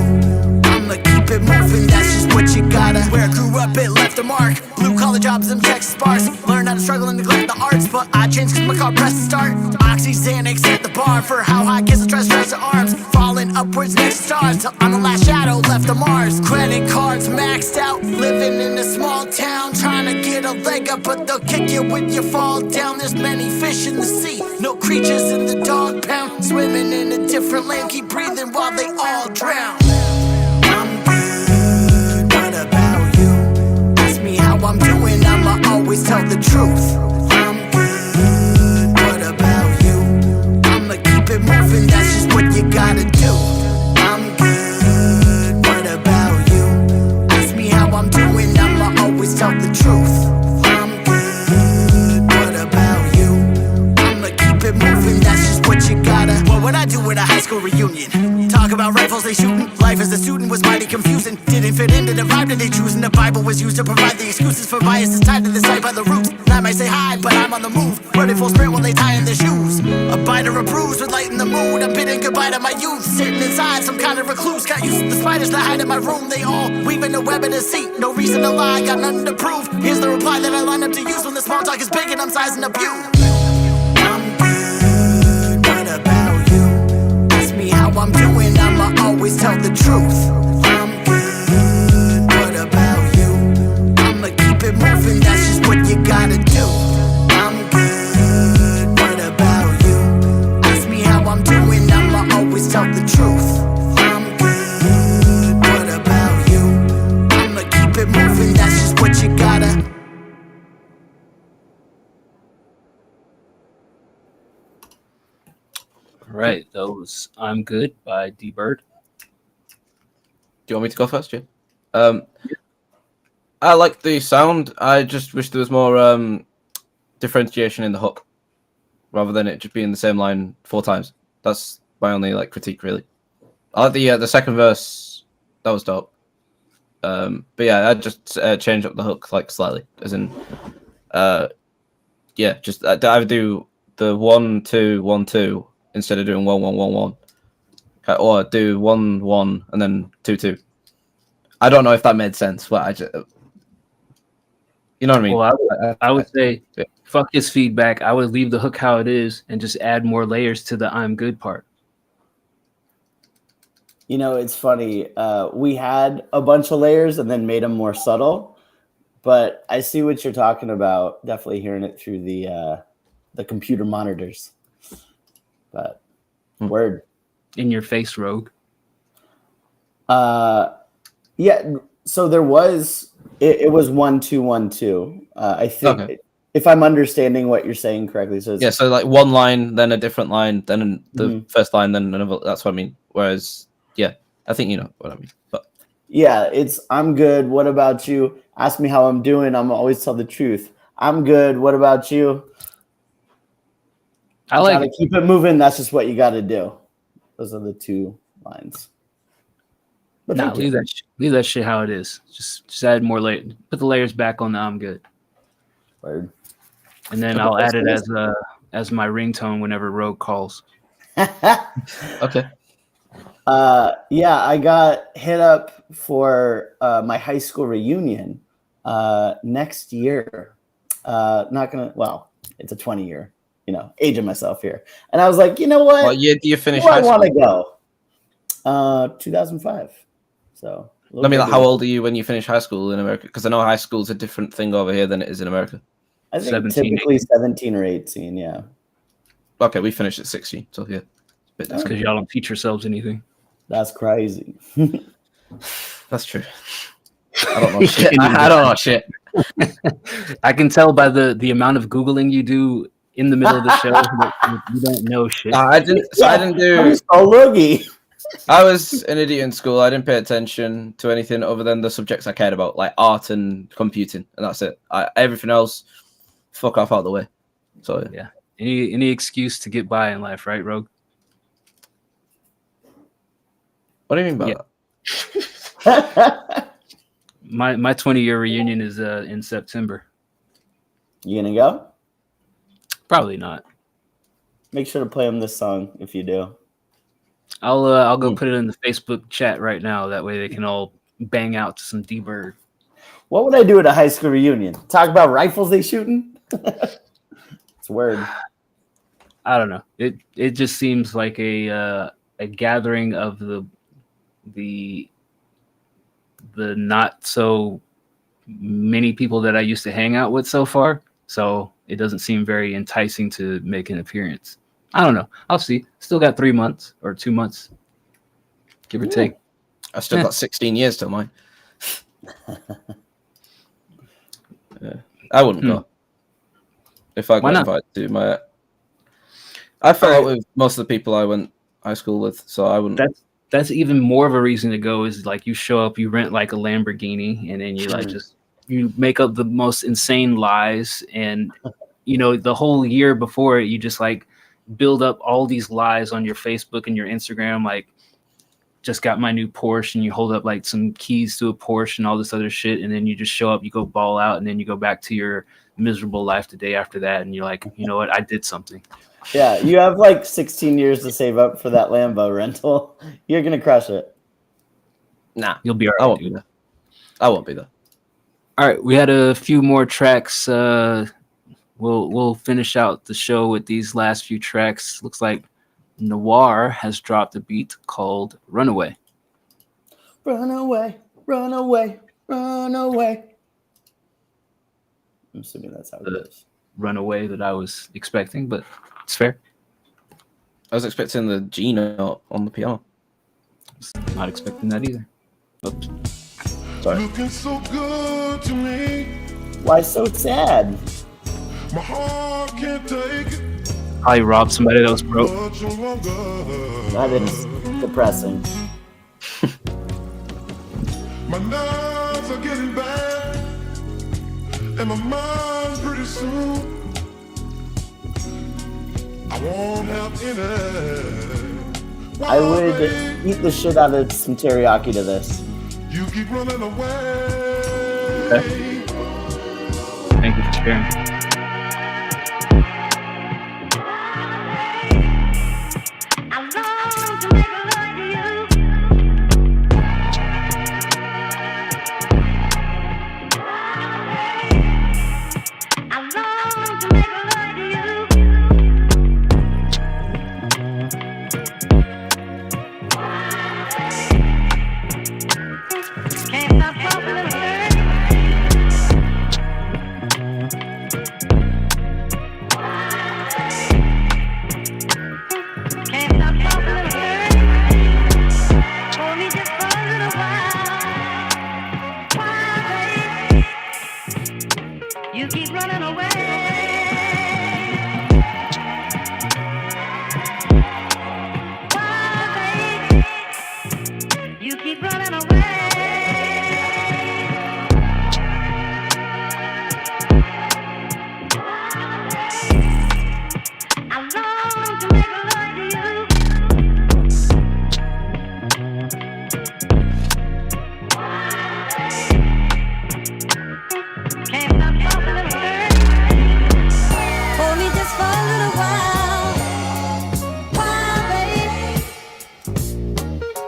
I'ma keep it moving. That's just what you gotta. Where I grew up, it left a mark. Blue collar jobs, them checks sparse. Learn how to struggle and neglect the arts, but I changed cause my car pressed to start. Oxy Xanax at the bar for how high kids will try to stretch their arms. Falling upwards next to stars till I'm the last shadow left on Mars. Credit cards maxed out, living in a small town, trying to get a leg up, but they'll kick you when you fall down. There's many fish in the sea, no creatures in the dog pound. Swimming in a different lane, keep breathing while they all drown. I'm good, what about you? Ask me how I'm doing, I'ma always tell the truth. I'm good, what about you? I'ma keep it moving, that's just what you gotta do. I'm good, what about you? Ask me how I'm doing, I'ma always tell the truth. I'm good, what about you? I'ma keep it moving, that's just what you gotta. What would I do at a high school reunion? Talk about rifles they shooting. Life as a student was mighty confusing. Didn't fit into the vibe that they choosing. The Bible was used to provide the excuses for biases tied to the site by the roots. And I might say hi, but I'm on the move, ready for sprint while they tie in their shoes. A bite or a bruise would lighten the mood. I'm bidding goodbye to my youth, sitting inside some kind of recluse. Got used to the spiders that hide in my room. They all weaving a web in a seat. No reason to lie, got nothing to prove. Here's the reply that I line up to use when the small talk is big and I'm sizing up you. I'm good, what about you? Ask me how I'm doing, I'ma always tell the truth. I'm good, what about you? I'ma keep it moving, that's just what you gotta do. I'm good, what about you? Ask me how I'm doing, I'ma always tell the truth. I'm good, what about you? I'ma keep it moving, that's just what you gotta. All right, that was "I'm Good" by D Bird. Do you want me to go first, Jay? I like the sound. I just wish there was more differentiation in the hook, rather than it just being the same line 4 times. That's my only critique, really. I like the second verse. That was dope. But yeah, I just changed up the hook slightly, as in, just I do the 1 2 1 2 instead of doing 1 1 1 1, or do 1 1 and then 2 2. I don't know if that made sense, but I just, you know what I mean. Well, I would say, fuck his feedback. I would leave the hook how it is and just add more layers to the "I'm good" part. You know, it's funny. We had a bunch of layers and then made them more subtle. But I see what you're talking about. Definitely hearing it through the computer monitors. But word. In your face, Rogue. Yeah. So there was it was 1 2 1 2. I think if I'm understanding what you're saying correctly. So yeah. So like one line, then a different line, then the first line, then another. That's what I mean. Whereas, yeah, I think you know what I mean. But yeah, it's I'm good. What about you? Ask me how I'm doing. I'm always tell the truth. I'm good. What about you? I like to keep it moving. That's just what you got to do. Those are the 2 lines. But nah, leave that shit how it is. Just add more layers. Put the layers back on the "I'm good." Word. And then I'll add it as my ringtone whenever Rogue calls. Okay. Yeah, I got hit up for my high school reunion next year. It's a 20-year, aging myself here. And I was like, you know what? Well, do you finish high school? I want to go. 2005. So I mean, like, how old are you when you finish high school in America? Because I know high school's a different thing over here than it is in America. I think 17, typically 17 or 18, yeah. Okay, we finished at 16, so yeah. That's because y'all don't teach yourselves anything. That's crazy. That's true. I don't know shit. I don't know shit. I can tell by the amount of Googling you do in the middle of the show that you don't know shit. I didn't do. I'm so loogy. I was an idiot in school. I didn't pay attention to anything other than the subjects I cared about, like art and computing, and that's it. Everything else, fuck off out of the way. So yeah, any excuse to get by in life, right, Rogue? What do you mean by that? My 20-year reunion is in September. You gonna go? Probably not. Make sure to play them this song if you do. I'll go put it in the Facebook chat right now. That way they can all bang out to some D-Bird. What would I do at a high school reunion? Talk about rifles they shooting? It's weird. I don't know. It just seems like a gathering of the not so many people that I used to hang out with so far. So it doesn't seem very enticing to make an appearance. I don't know. I'll see. Still got 3 months or 2 months, give or take. I still got 16 years till mine. I wouldn't go if I got invited to my. I fell out with most of the people I went high school with, so I wouldn't. That's even more of a reason to go. Is like you show up, you rent like a Lamborghini, and then you you make up the most insane lies, and the whole year before it, you just like build up all these lies on your Facebook and your Instagram, like just got my new Porsche, and you hold up like some keys to a Porsche and all this other shit, and then you just show up, you go ball out, and then you go back to your miserable life the day after that, and you're like, you know what, I did something. Yeah, you have like 16 years to save up for that Lambo rental. You're gonna crush it. Nah, you'll be all right. I won't be there. I won't be there. All right, we had a few more tracks. We'll finish out the show with these last few tracks. Looks like Noir has dropped a beat called Runaway. Run away, run away, run away. I'm assuming that's how it is. Runaway that I was expecting, but it's fair. I was expecting the G note on the piano. Not expecting that either. Oops. Sorry. Looking so good to me. Why so sad? My heart can't take it. Probably robbed somebody that was broke. That is depressing. My nerves are getting bad, and my mind pretty soon. I won't have any. I would eat the shit out of some teriyaki to this. You keep running away. Okay. Thank you for sharing. You keep running away. Why, baby? You keep running away. I long to make love to you. Can't stop talking about her. Hold me just for a little while. Why, baby?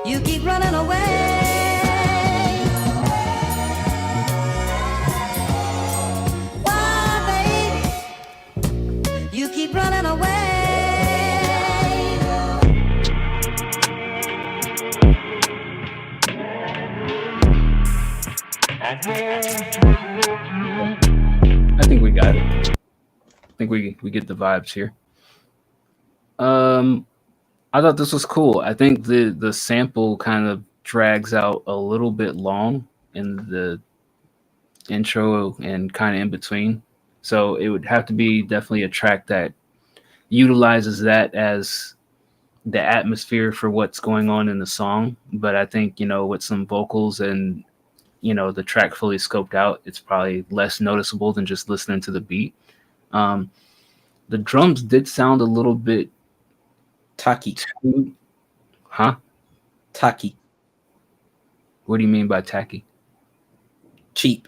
You keep running away. Why, baby? You keep running away. I think we got it. I think we get the vibes here. I thought this was cool. I think the sample kind of drags out a little bit long in the intro and kind of in between. So it would have to be definitely a track that utilizes that as the atmosphere for what's going on in the song. But I think, with some vocals and, the track fully scoped out, it's probably less noticeable than just listening to the beat. The drums did sound a little bit tacky. Huh? Tacky. What do you mean by tacky? Cheap.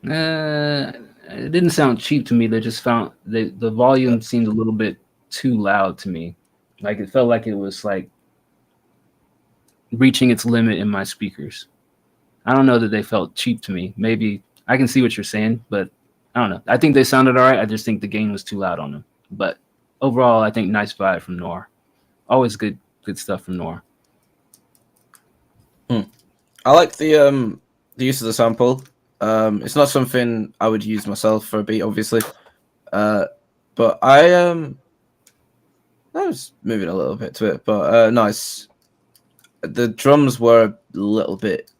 It didn't sound cheap to me. They just found the volume seemed a little bit too loud to me. Like it felt like it was like reaching its limit in my speakers. I don't know that they felt cheap to me. Maybe I can see what you're saying, but I don't know. I think they sounded all right. I just think the gain was too loud on them. But overall, I think nice vibe from Noir. Always good stuff from Noir. I like the use of the sample. It's not something I would use myself for a beat, obviously. But I was moving a little bit to it. But nice. The drums were a little bit,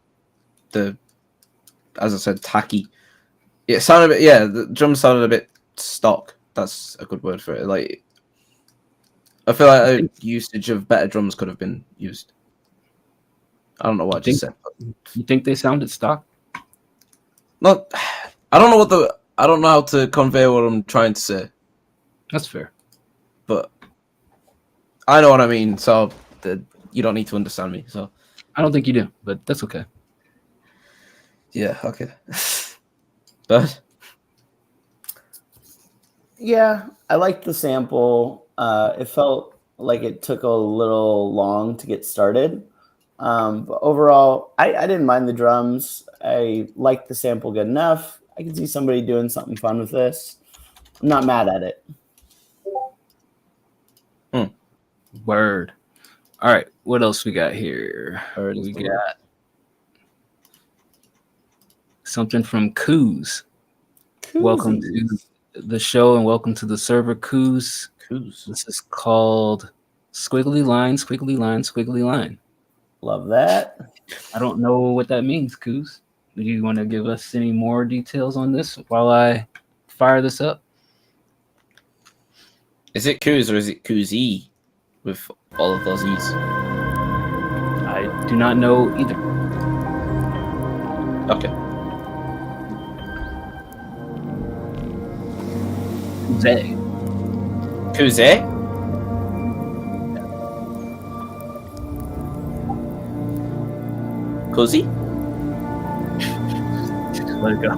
as I said, tacky. It sounded a bit, the drums sounded a bit stock. That's a good word for it. Like, I feel like a usage of better drums could have been used. I don't know what I just said. You think they sounded stock? Not. I don't know I don't know how to convey what I'm trying to say. That's fair. But I know what I mean, so you don't need to understand me. So I don't think you do, but that's okay. Yeah. Okay. But yeah, I liked the sample. It felt like it took a little long to get started. But overall, I didn't mind the drums. I liked the sample good enough. I can see somebody doing something fun with this. I'm not mad at it. Word. All right, what else we got here? We got something from Coos. Welcome to the show and welcome to the server, Coos. This is called Squiggly Line, Squiggly Line, Squiggly Line. Love that. I don't know what that means, Coos. Do you want to give us any more details on this while I fire this up? Is it Coos or is it Coosy with all of those E's? I do not know either. Okay. Zay. Coosy? Cozy? Let it go.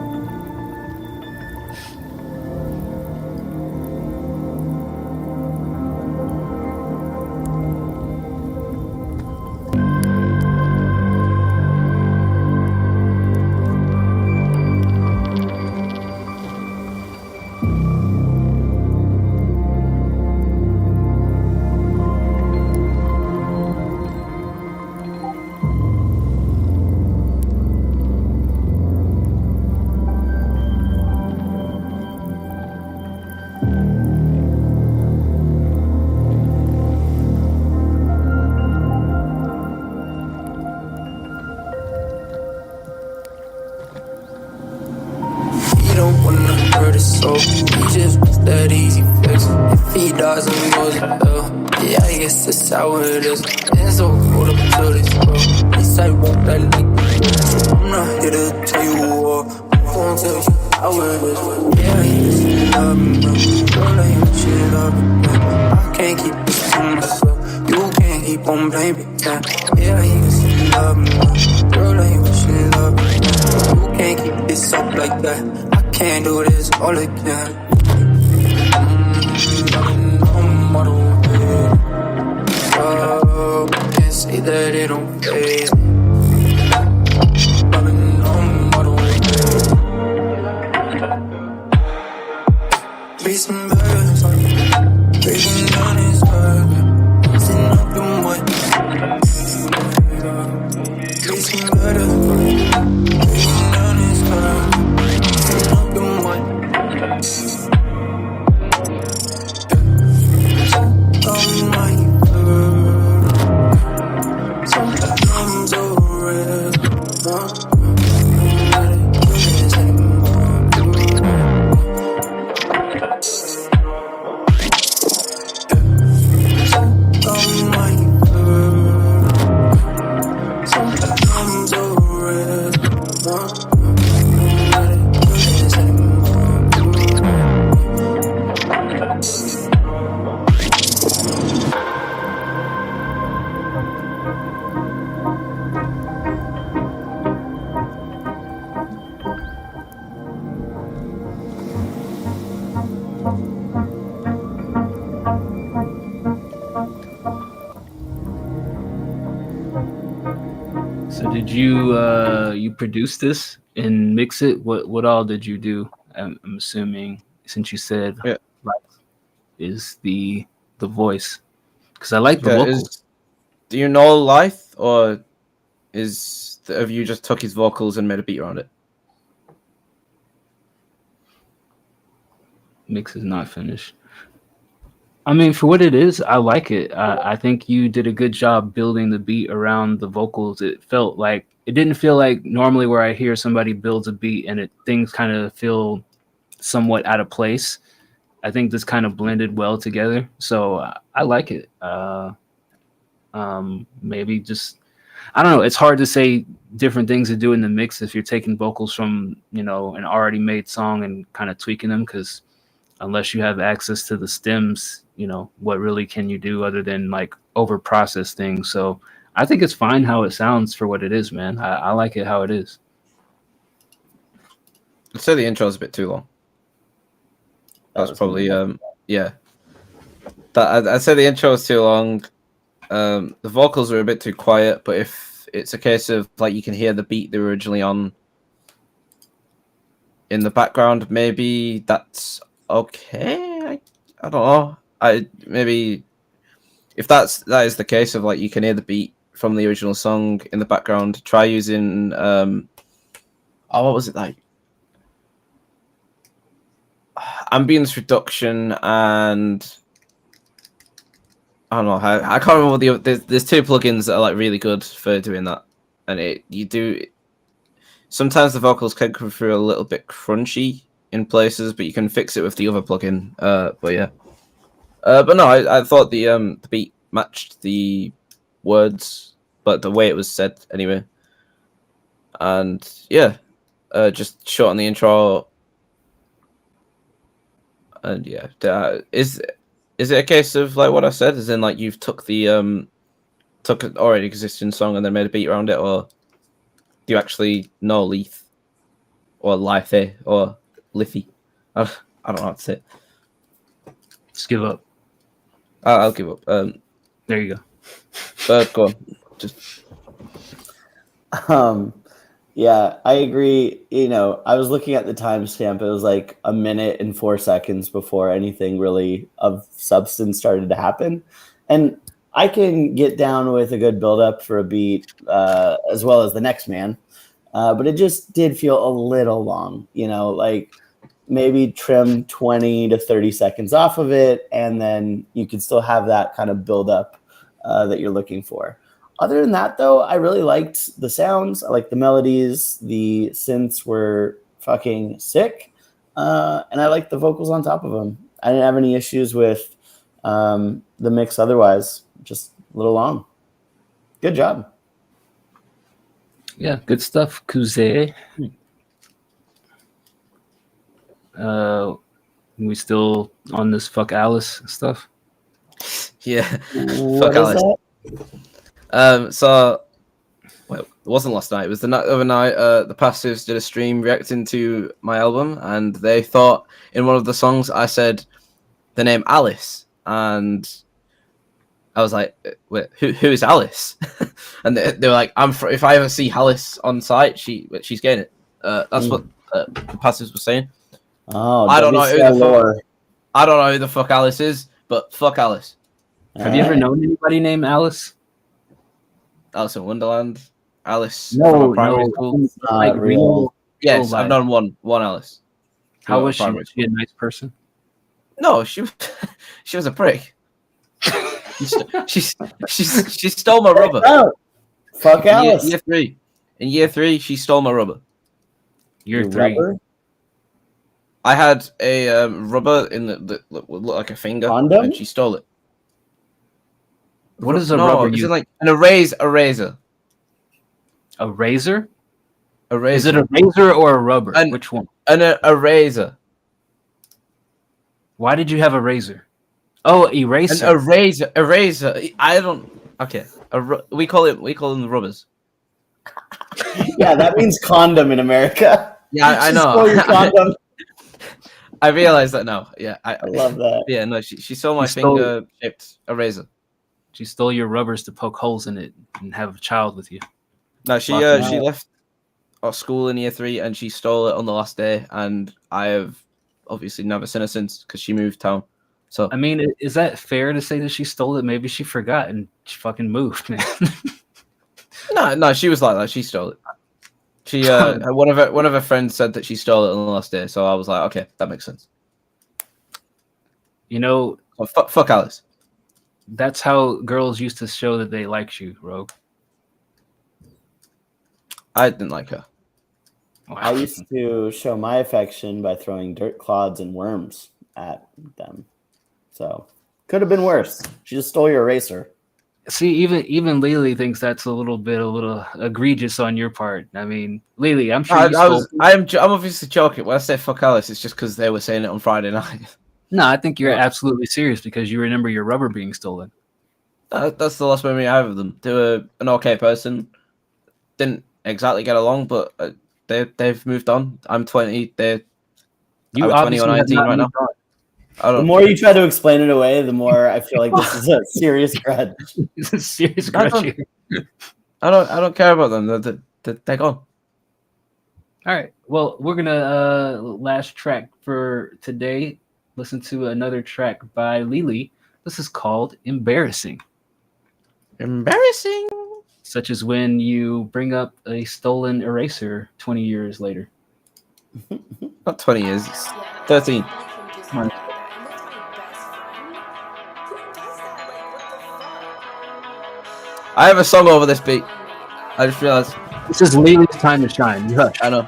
his soul. He just wants that easy fix. If he dies, then he goes to hell. Yeah, I guess that's how it is. And so hold up to this, bro. He said, won't that like me? I'm not here to tell you what. I'm gonna tell you how it is. Yeah, he just love me, bro. Girl, I ain't shit love me, bro. I can't keep this to myself. You can't keep on blaming me, yeah, he just love me, bro. Girl, I ain't shit love me, bro. You can't keep this up like that. I can't do this all again. Can't say that it don't faze me. Reason birds, breaking down his heart, rising up in what? Reason birds, breaking down his heart, rising up in what? Oh my. Sometimes over So did you produce this and mix it? What all did you do? I'm assuming, since you said Life is the voice, because I like the vocals. Do you know Life, or have you just took his vocals and made a beat around it? Mix is not finished. I mean, for what it is, I like it. I think you did a good job building the beat around the vocals. It didn't feel like normally where I hear somebody builds a beat and things kind of feel somewhat out of place. I think this kind of blended well together. So I like it. Maybe just, I don't know. It's hard to say different things to do in the mix if you're taking vocals from, an already made song and kind of tweaking them, because unless you have access to the stems, what really can you do other than like over process things? So I think it's fine how it sounds for what it is, man. I like it how it is. I'd say the intro is a bit too long. That's probably yeah. I'd say the intro is too long. The vocals are a bit too quiet, but if it's a case of like you can hear the beat they were originally on in the background, maybe that's okay. I don't know. Maybe if that is the case of like you can hear the beat from the original song in the background, try using what was it like? Ambience reduction and I don't know how, I can't remember there's two plugins that are like really good for doing that, and sometimes the vocals can come through a little bit crunchy in places, but you can fix it with the other plugin. But yeah, but no, I thought the beat matched the words, but the way it was said anyway. And yeah, just short on the intro. And yeah, is it a case of like what I said, as in like you've took an already existing song and then made a beat around it, or do you actually know Leith or Lithe or Liffy? I don't know how to say it. Just give up. I'll give up. There you go. Go on. Just. Yeah, I agree. I was looking at the timestamp. It was like 1 minute and 4 seconds before anything really of substance started to happen. And I can get down with a good build-up for a beat as well as the next man. But it just did feel a little long, like maybe trim 20 to 30 seconds off of it. And then you can still have that kind of build-up that you're looking for. Other than that, though, I really liked the sounds. I liked the melodies. The synths were fucking sick. and I like the vocals on top of them. I didn't have any issues with the mix otherwise. Just a little long. Good job. Yeah, good stuff, Kuze. We still on this fuck Alice stuff? Yeah, What fuck is Alice. So, well, it wasn't last night. It was the other night. The Passives did a stream reacting to my album, and they thought in one of the songs I said the name Alice, and I was like, "Wait, who is Alice?" And they were like, if I ever see Alice on site, she's getting it." That's what the Passives were saying. Oh, I don't know who lore. I don't know who the fuck Alice is, but fuck Alice. Have you ever known anybody named Alice? Alice in Wonderland. Alice No, from primary school. Like real. Yes, real I've known one Alice. How was she? Primary Was she a nice person? No, she was a prick. she stole my rubber. Oh, fuck Alice. Year 3. In year 3, she stole my rubber. Year 3. Rubber? I had a rubber in the looked like a finger, Condom? and she stole it. What is a no, rubber? It's like an eraser. A razor? A razor. Is it a razor or a rubber? Which one? An eraser. Why did you have a razor? Oh, eraser. An eraser. I don't. Okay. We call them the rubbers. Yeah, that means condom in America. Yeah, I know. Stole your condom. I realize that now. Yeah, I love that. Yeah, no, she stole my finger-shaped eraser. She stole your rubbers to poke holes in it and have a child with you. No, she left our school in year 3 and she stole it on the last day, and I have obviously never seen her since because she moved town. So I mean, is that fair to say that she stole it? Maybe she forgot and she fucking moved, man. No, she was like that. She stole it. She one of her friends said that she stole it on the last day, so I was like, okay, that makes sense. You know, fuck Alice. That's how girls used to show that they liked you, Rogue. I didn't like her. Wow. I used to show my affection by throwing dirt clods and worms at them. So could have been worse. She just stole your eraser. See, even Lily thinks that's a little egregious on your part. I mean, Lily, I'm sure I'm obviously joking. When I say fuck Alice, it's just because they were saying it on Friday night. No, I think you're absolutely serious because you remember your rubber being stolen. That's the last memory I have of them. They were an okay person. Didn't exactly get along, but they've moved on. I'm 20. I'm 20 or 19 right now. The more you try to explain it away, the more I feel like this is a serious grudge. It's a serious grudge. I don't care about them. They're gone. All right. Well, we're gonna last track for today. Listen to another track by Lily. This is called "Embarrassing." Embarrassing. Such as when you bring up a stolen eraser 20 years later. Not 20 years. It's 13 months. I have a song over this beat. I just realized. This is Lily's time to shine. You hush. I know.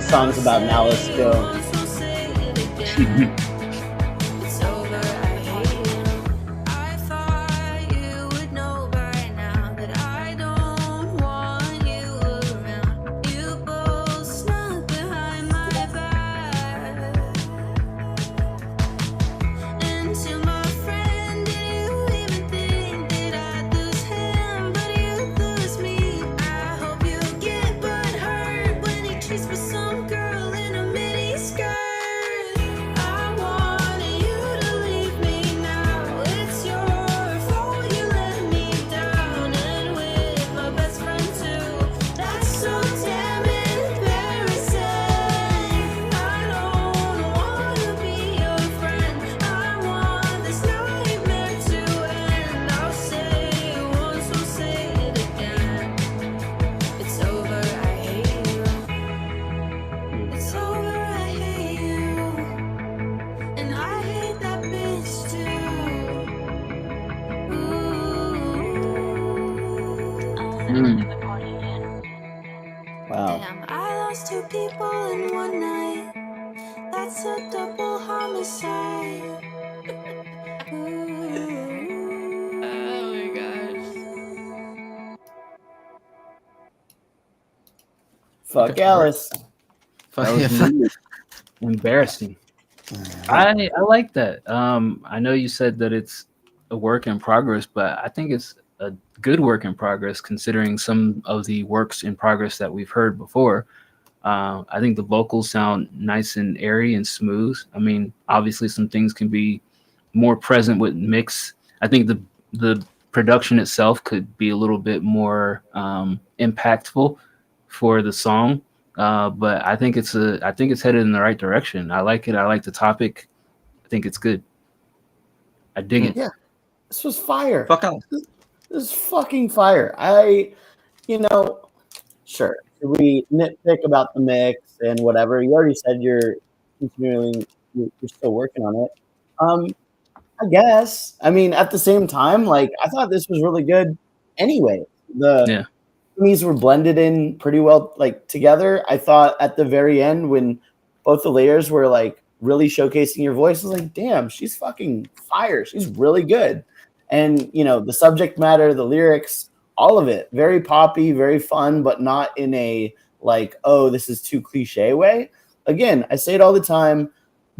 Songs about an Alice Jones. Some girl in a Damn, I lost 2 people in one night. That's a double homicide. Oh my gosh. Fuck Alice. That was weird. Embarrassing. I like that. I know you said that it's a work in progress, but I think it's a good work in progress considering some of the works in progress that we've heard before. I think the vocals sound nice and airy and smooth. I mean, obviously some things can be more present with mix. I think the production itself could be a little bit more impactful for the song. But I think it's headed in the right direction. I like it. I like the topic. I think it's good. I dig it. Yeah, this was fire. Fuck out. This is fucking fire. Sure. We nitpick about the mix and whatever. You already said you're still working on it. I guess. I mean, at the same time, like I thought this was really good. Anyway, these were blended in pretty well, like together. I thought at the very end when both the layers were like really showcasing your voice, I was like, damn, she's fucking fire. She's really good. And the subject matter, the lyrics, all of it, very poppy, very fun, but not in a like, oh, this is too cliche way. Again, I say it all the time.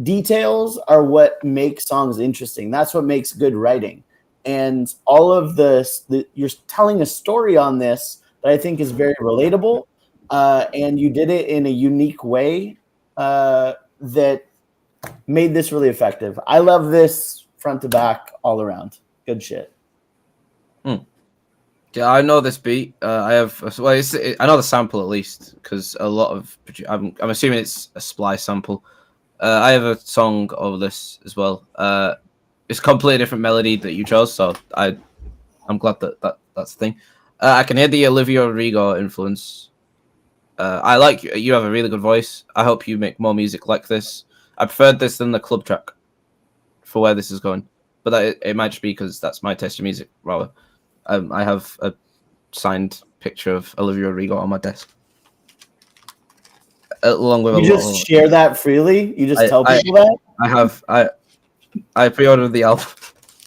Details are what make songs interesting. That's what makes good writing. And all of this, you're telling a story on this that I think is very relatable. And you did it in a unique way that made this really effective. I love this front to back all around. Good shit. Yeah, I know this beat. I know the sample at least because a lot of I'm assuming it's a Splice sample. I have a song of this as well. It's a completely different melody that you chose, so I'm glad that's the thing. I can hear the Olivia Rodrigo influence. I like you have a really good voice. I hope you make more music like this. I preferred this than the club track for where this is going, but it might just be because that's my taste of music rather. I have a signed picture of Olivia Rodrigo on my desk. Along with you just share that freely? You just tell people that? I pre-ordered the album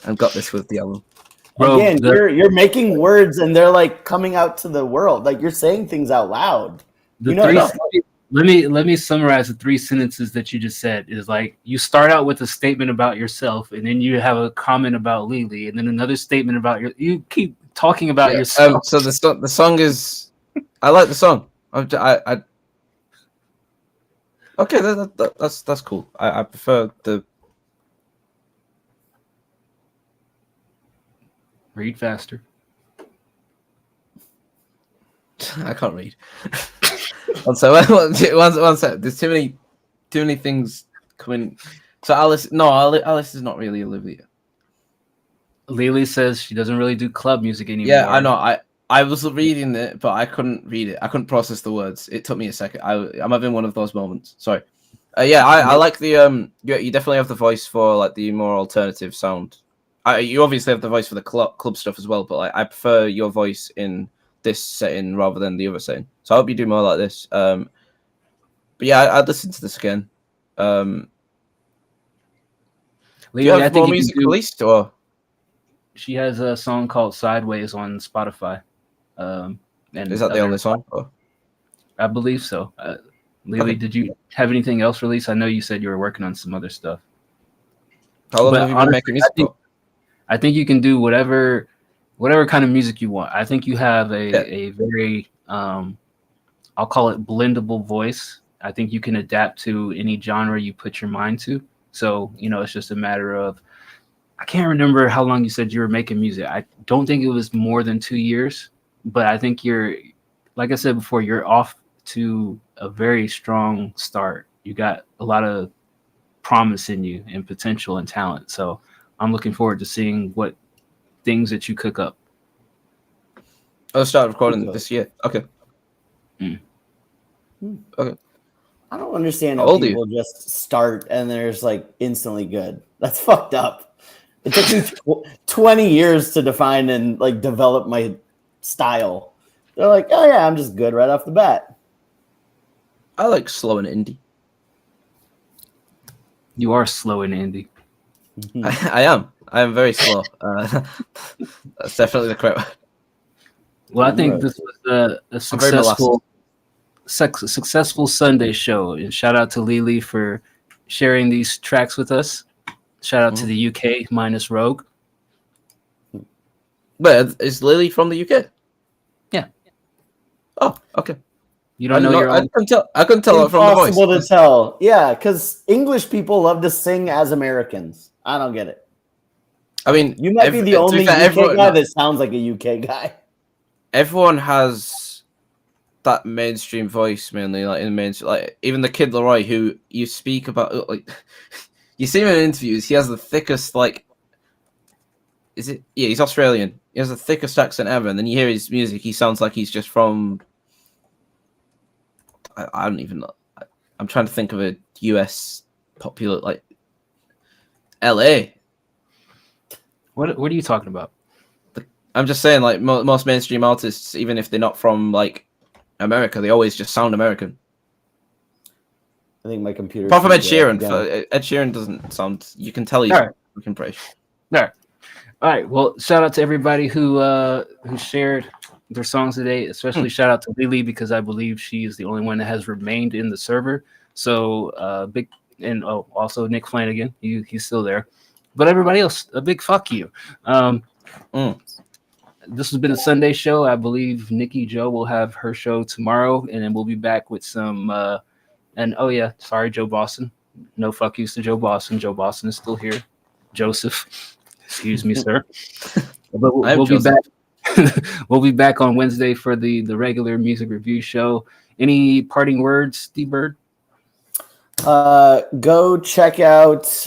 and got this with the album. Bro, again, you're making words and they're like coming out to the world. Like you're saying things out loud. Let me summarize the 3 sentences that you just said. Is like you start out with a statement about yourself, and then you have a comment about Lily, and then another statement about you keep talking about yourself. So the song is, I like the song. Okay, that's cool. I prefer the. Read faster. I can't read. One sec. There's too many things coming. So Alice is not really Olivia. Lily says she doesn't really do club music anymore. Yeah, I know. I was reading it, but I couldn't read it. I couldn't process the words. It took me a second. I'm having one of those moments. Sorry. I like the you definitely have the voice for like the more alternative sound. You obviously have the voice for the club stuff as well, but like, I prefer your voice in this setting rather than the other setting. So I hope you do more like this. But yeah, I'd listen to this again. Do you have more music released, or she has a song called Sideways on Spotify. And is that the only song? Or? I believe so. Lily, did you have anything else released? I know you said you were working on some other stuff. How long have you been making music? I think you can do whatever kind of music you want. I think you have a very I'll call it blendable voice. I think you can adapt to any genre you put your mind to. So, it's just a matter of, I can't remember how long you said you were making music. I don't think it was more than 2 years, but I think like I said before, you're off to a very strong start. You got a lot of promise in you and potential and talent. So I'm looking forward to seeing what things that you cook up. I'll start recording this year. Okay. Okay. I don't understand how people just start and there's like instantly good. That's fucked up. It took me 20 years to define and like develop my style. They're like, oh yeah, I'm just good right off the bat. I like slow and indie. You are slow and indie. I am. I am very slow. That's definitely the correct word. Well, I think this was a successful Sunday show, and shout out to Lily for sharing these tracks with us. Shout out to the UK minus Rogue. But is Lily from the UK? Yeah. Oh, okay. You don't know your own. I couldn't tell it from the voice. Impossible to tell. Yeah, because English people love to sing as Americans. I don't get it. I mean, you might be the only UK guy that sounds like a UK guy. Everyone has that mainstream voice, mainly like in the mainstream. Like even the Kid Laroi, who you speak about, like you see him in interviews. He has the thickest, like, is it? Yeah, he's Australian. He has the thickest accent ever, and then you hear his music. He sounds like he's just from. I don't even know. I'm trying to think of a US popular, like LA. What are you talking about? I'm just saying, like most mainstream artists, even if they're not from like America, they always just sound American. I think my computer. Apart from Ed Sheeran, Ed Sheeran doesn't sound. You can tell he's fucking British. All right. Well, shout out to everybody who shared their songs today. Especially shout out to Lily because I believe she is the only one that has remained in the server. So big, and also Nick Flanagan, he's still there. But everybody else, a big fuck you. This has been a Sunday show. I believe Nikki Joe will have her show tomorrow, and then we'll be back with some. And oh yeah, sorry, Joe Boston. No fuck yous to Joe Boston. Joe Boston is still here. Joseph, excuse me, sir. But we'll be back. We'll be back on Wednesday for the regular music review show. Any parting words, D-Bird? Go check out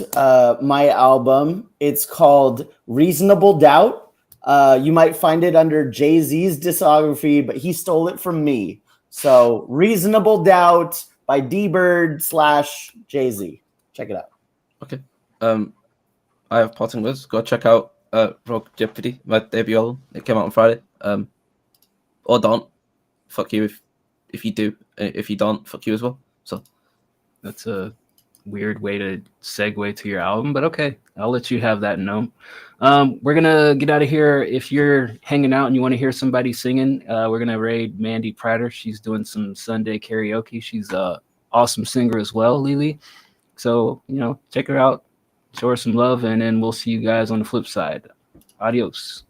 my album. It's called Reasonable Doubt. You might find it under Jay-Z's discography, but he stole it from me. So Reasonable Doubt by D-Bird / Jay-Z. Check it out. Okay. I have parting words. Go check out Rogue Jeopardy, my debut album. It came out on Friday. Or don't. Fuck you if you do. If you don't, fuck you as well. So that's a weird way to segue to your album, but okay, I'll let you have that note. We're gonna get out of here. If you're hanging out and you want to hear somebody singing, we're gonna raid Mandy Prater. She's doing some Sunday karaoke. She's a awesome singer as well, Lily. So check her out, show her some love, and then we'll see you guys on the flip side. Adios.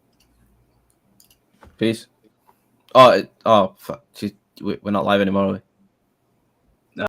Peace. Oh fuck. We're not live anymore, are we?